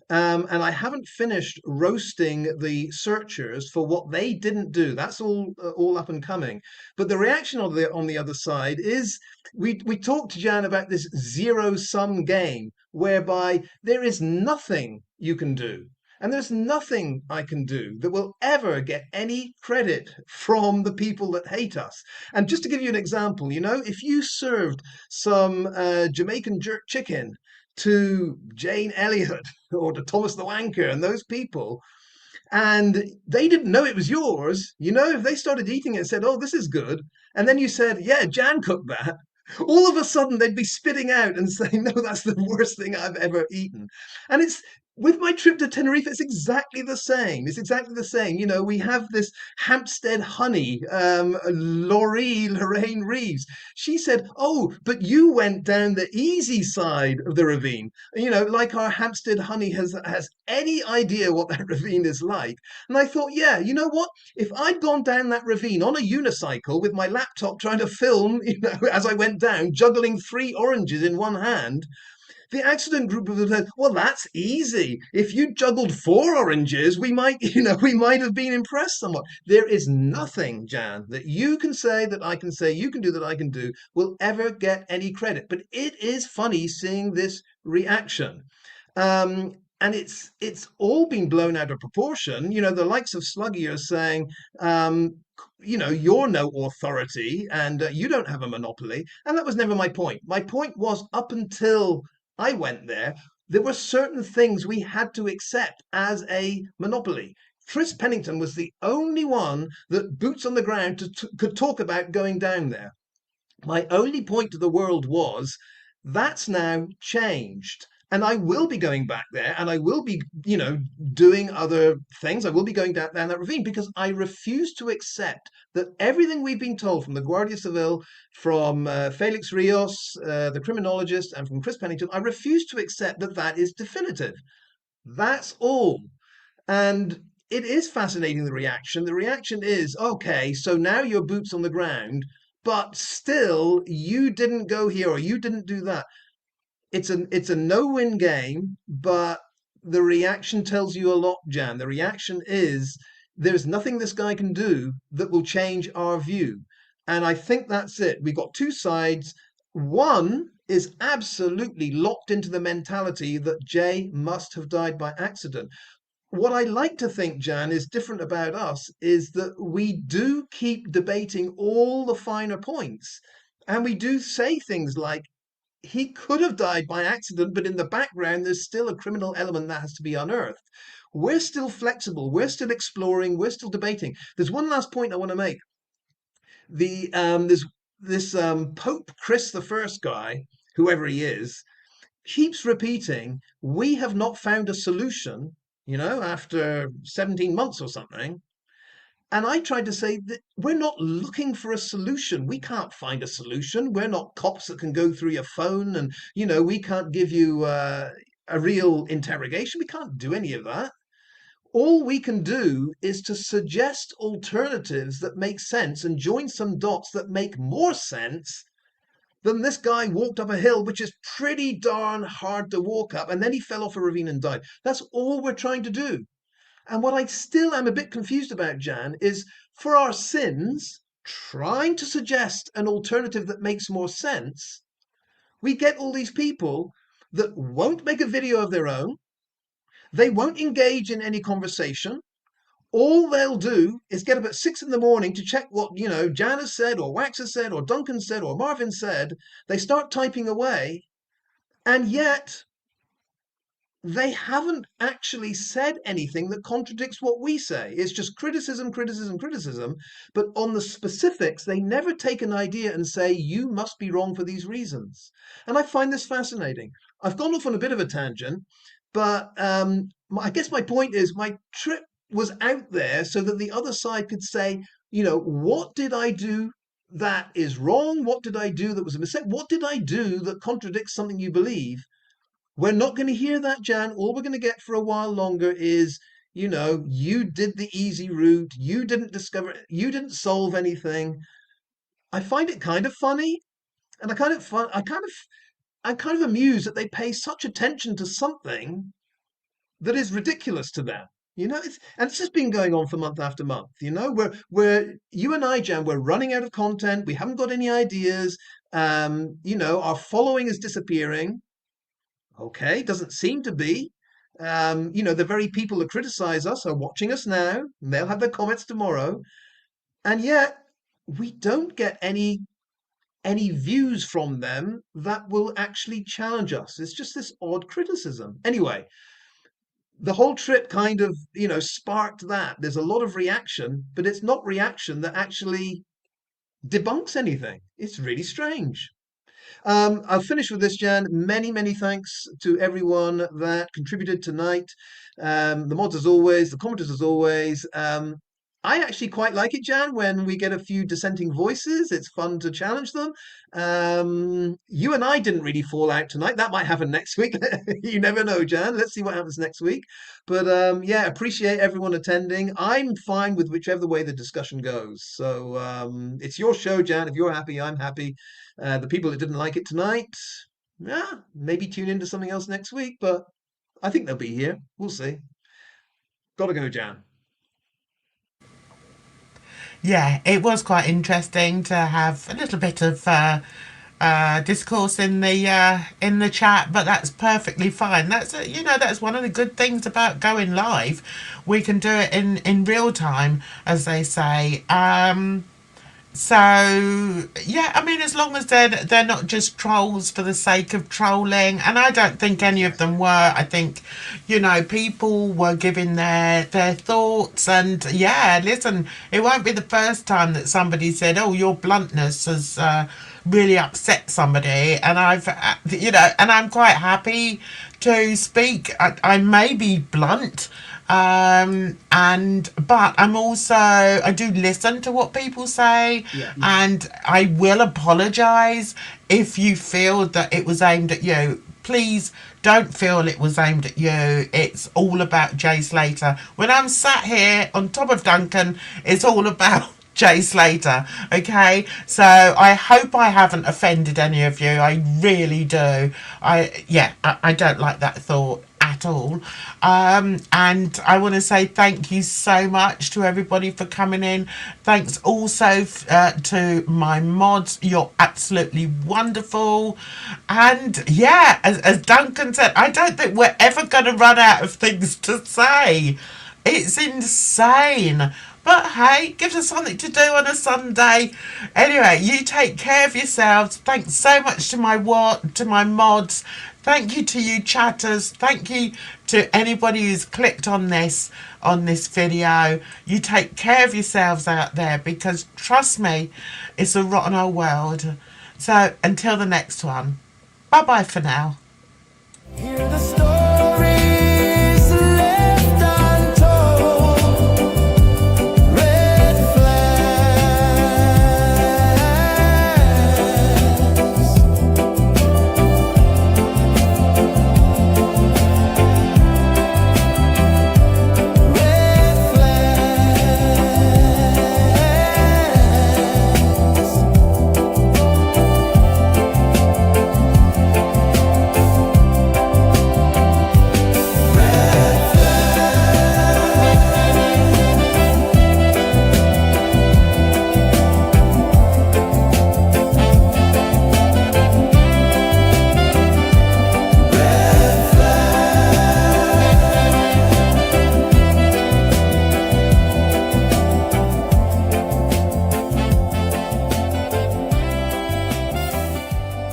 and I haven't finished roasting the searchers for what they didn't do. That's all up and coming. But the reaction on the other side is we talked to Jan about this zero sum game whereby there is nothing you can do. And there's nothing I can do that will ever get any credit from the people that hate us. And just to give you an example, if you served some Jamaican jerk chicken to Jane Elliott or to Thomas the Wanker and those people, and they didn't know it was yours, if they started eating it and said, "Oh, this is good," and then you said, "Yeah, Jan cooked that," all of a sudden they'd be spitting out and saying, "No, that's the worst thing I've ever eaten." And it's with my trip to Tenerife, it's exactly the same. It's exactly the same. We have this Hampstead honey, Lorraine Reeves. She said, "Oh, but you went down the easy side of the ravine." Like our Hampstead honey has any idea what that ravine is like. And I thought, yeah, you know what? If I'd gone down that ravine on a unicycle with my laptop trying to film, as I went down, juggling 3 oranges in one hand, the accident group would have said, "Well, that's easy. If you juggled 4 oranges, we might, we might have been impressed somewhat." There is nothing, Jan, that you can say, that I can say, you can do, that I can do, will ever get any credit. But it is funny seeing this reaction. And it's all been blown out of proportion. The likes of Sluggy are saying, you're no authority and you don't have a monopoly. And that was never my point. My point was, up until I went there were certain things we had to accept as a monopoly. Chris Pennington was the only one that boots on the ground could talk about going down there. My only point to the world was that's now changed. And I will be going back there and I will be, doing other things. I will be going down that ravine because I refuse to accept that everything we've been told from the Guardia Civil, from Felix Rios, the criminologist, and from Chris Pennington, I refuse to accept that that is definitive. That's all. And it is fascinating, the reaction. The reaction is, okay, so now your boots on the ground, but still you didn't go here or you didn't do that. It's a no-win game, but the reaction tells you a lot, Jan. The reaction is there's nothing this guy can do that will change our view. And I think that's it. We've got two sides. One is absolutely locked into the mentality that Jay must have died by accident. what I like to think, Jan, is different about us is that we do keep debating all the finer points. And we do say things like, he could have died by accident, but in the background, there's still a criminal element that has to be unearthed. We're still flexible. We're still exploring. We're still debating. There's one last point I want to make. There's this Pope Chris the First guy, whoever he is, keeps repeating, we have not found a solution, after 17 months or something. And I tried to say that we're not looking for a solution. We can't find a solution. We're not cops that can go through your phone and, we can't give you a real interrogation. We can't do any of that. All we can do is to suggest alternatives that make sense and join some dots that make more sense than this guy walked up a hill, which is pretty darn hard to walk up, and then he fell off a ravine and died. That's all we're trying to do. And what I still am a bit confused about, Jan, is for our sins, trying to suggest an alternative that makes more sense, we get all these people that won't make a video of their own. They won't engage in any conversation. All they'll do is get up at 6 in the morning to check what, Jan has said, or Wax has said, or Duncan said, or Marvin said. They start typing away, and yet they haven't actually said anything that contradicts what we say. It's just criticism, criticism, criticism. But on the specifics, they never take an idea and say, you must be wrong for these reasons. And I find this fascinating. I've gone off on a bit of a tangent, but I guess my point is my trip was out there so that the other side could say, what did I do that is wrong? What did I do that was a mistake? What did I do that contradicts something you believe? We're not going to hear that, Jan. All we're going to get for a while longer is, you did the easy route. You didn't discover, you didn't solve anything. I find it kind of funny, and I'm kind of amused that they pay such attention to something that is ridiculous to them. It's just been going on for month after month. Where you and I, Jan, we're running out of content. We haven't got any ideas. Our following is disappearing. Okay, doesn't seem to be. The very people that criticize us are watching us now, and they'll have their comments tomorrow. And yet, we don't get any views from them that will actually challenge us. It's just this odd criticism. Anyway, the whole trip kind of, sparked that. There's a lot of reaction, but it's not reaction that actually debunks anything. It's really strange. I'll finish with this, Jan. Many, many thanks to everyone that contributed tonight. The mods as always, the commenters as always. I actually quite like it, Jan, when we get a few dissenting voices. It's fun to challenge them. You and I didn't really fall out tonight. That might happen next week. You never know, Jan. Let's see what happens next week. But yeah, appreciate everyone attending. I'm fine with whichever way the discussion goes. So it's your show, Jan. If you're happy, I'm happy. The people that didn't like it tonight, yeah, maybe tune into something else next week, but I think they'll be here. We'll see. Gotta go, Jan. Yeah, it was quite interesting to have a little bit of discourse in the chat, but that's perfectly fine. That's one of the good things about going live. We can do it in real time, as they say. So yeah, I mean, as long as they're not just trolls for the sake of trolling, and I don't think any of them were. I think, people were giving their thoughts, and yeah, listen, it won't be the first time that somebody said, "Oh, your bluntness has really upset somebody," and and I'm quite happy to speak. I may be blunt, but I do listen to what people say, Yeah. and I will apologize if you feel that it was aimed at you. Please don't feel it was aimed at you. It's all about Jay Slater. When I'm sat here on top of Duncan, it's all about Jay Slater. Okay, so I hope I haven't offended any of you. I really do. I don't like that thought at at all. And I want to say thank you so much to everybody for coming in. Thanks also to my mods. You're absolutely wonderful. And yeah, as Duncan said, I don't think we're ever going to run out of things to say. It's insane. But hey, gives us something to do on a Sunday. Anyway, you take care of yourselves. Thanks so much to my mods. Thank you to you chatters. Thank you to anybody who's clicked on this video. You take care of yourselves out there, because trust me, it's a rotten old world. So until the next one, bye bye for now. Hear the story.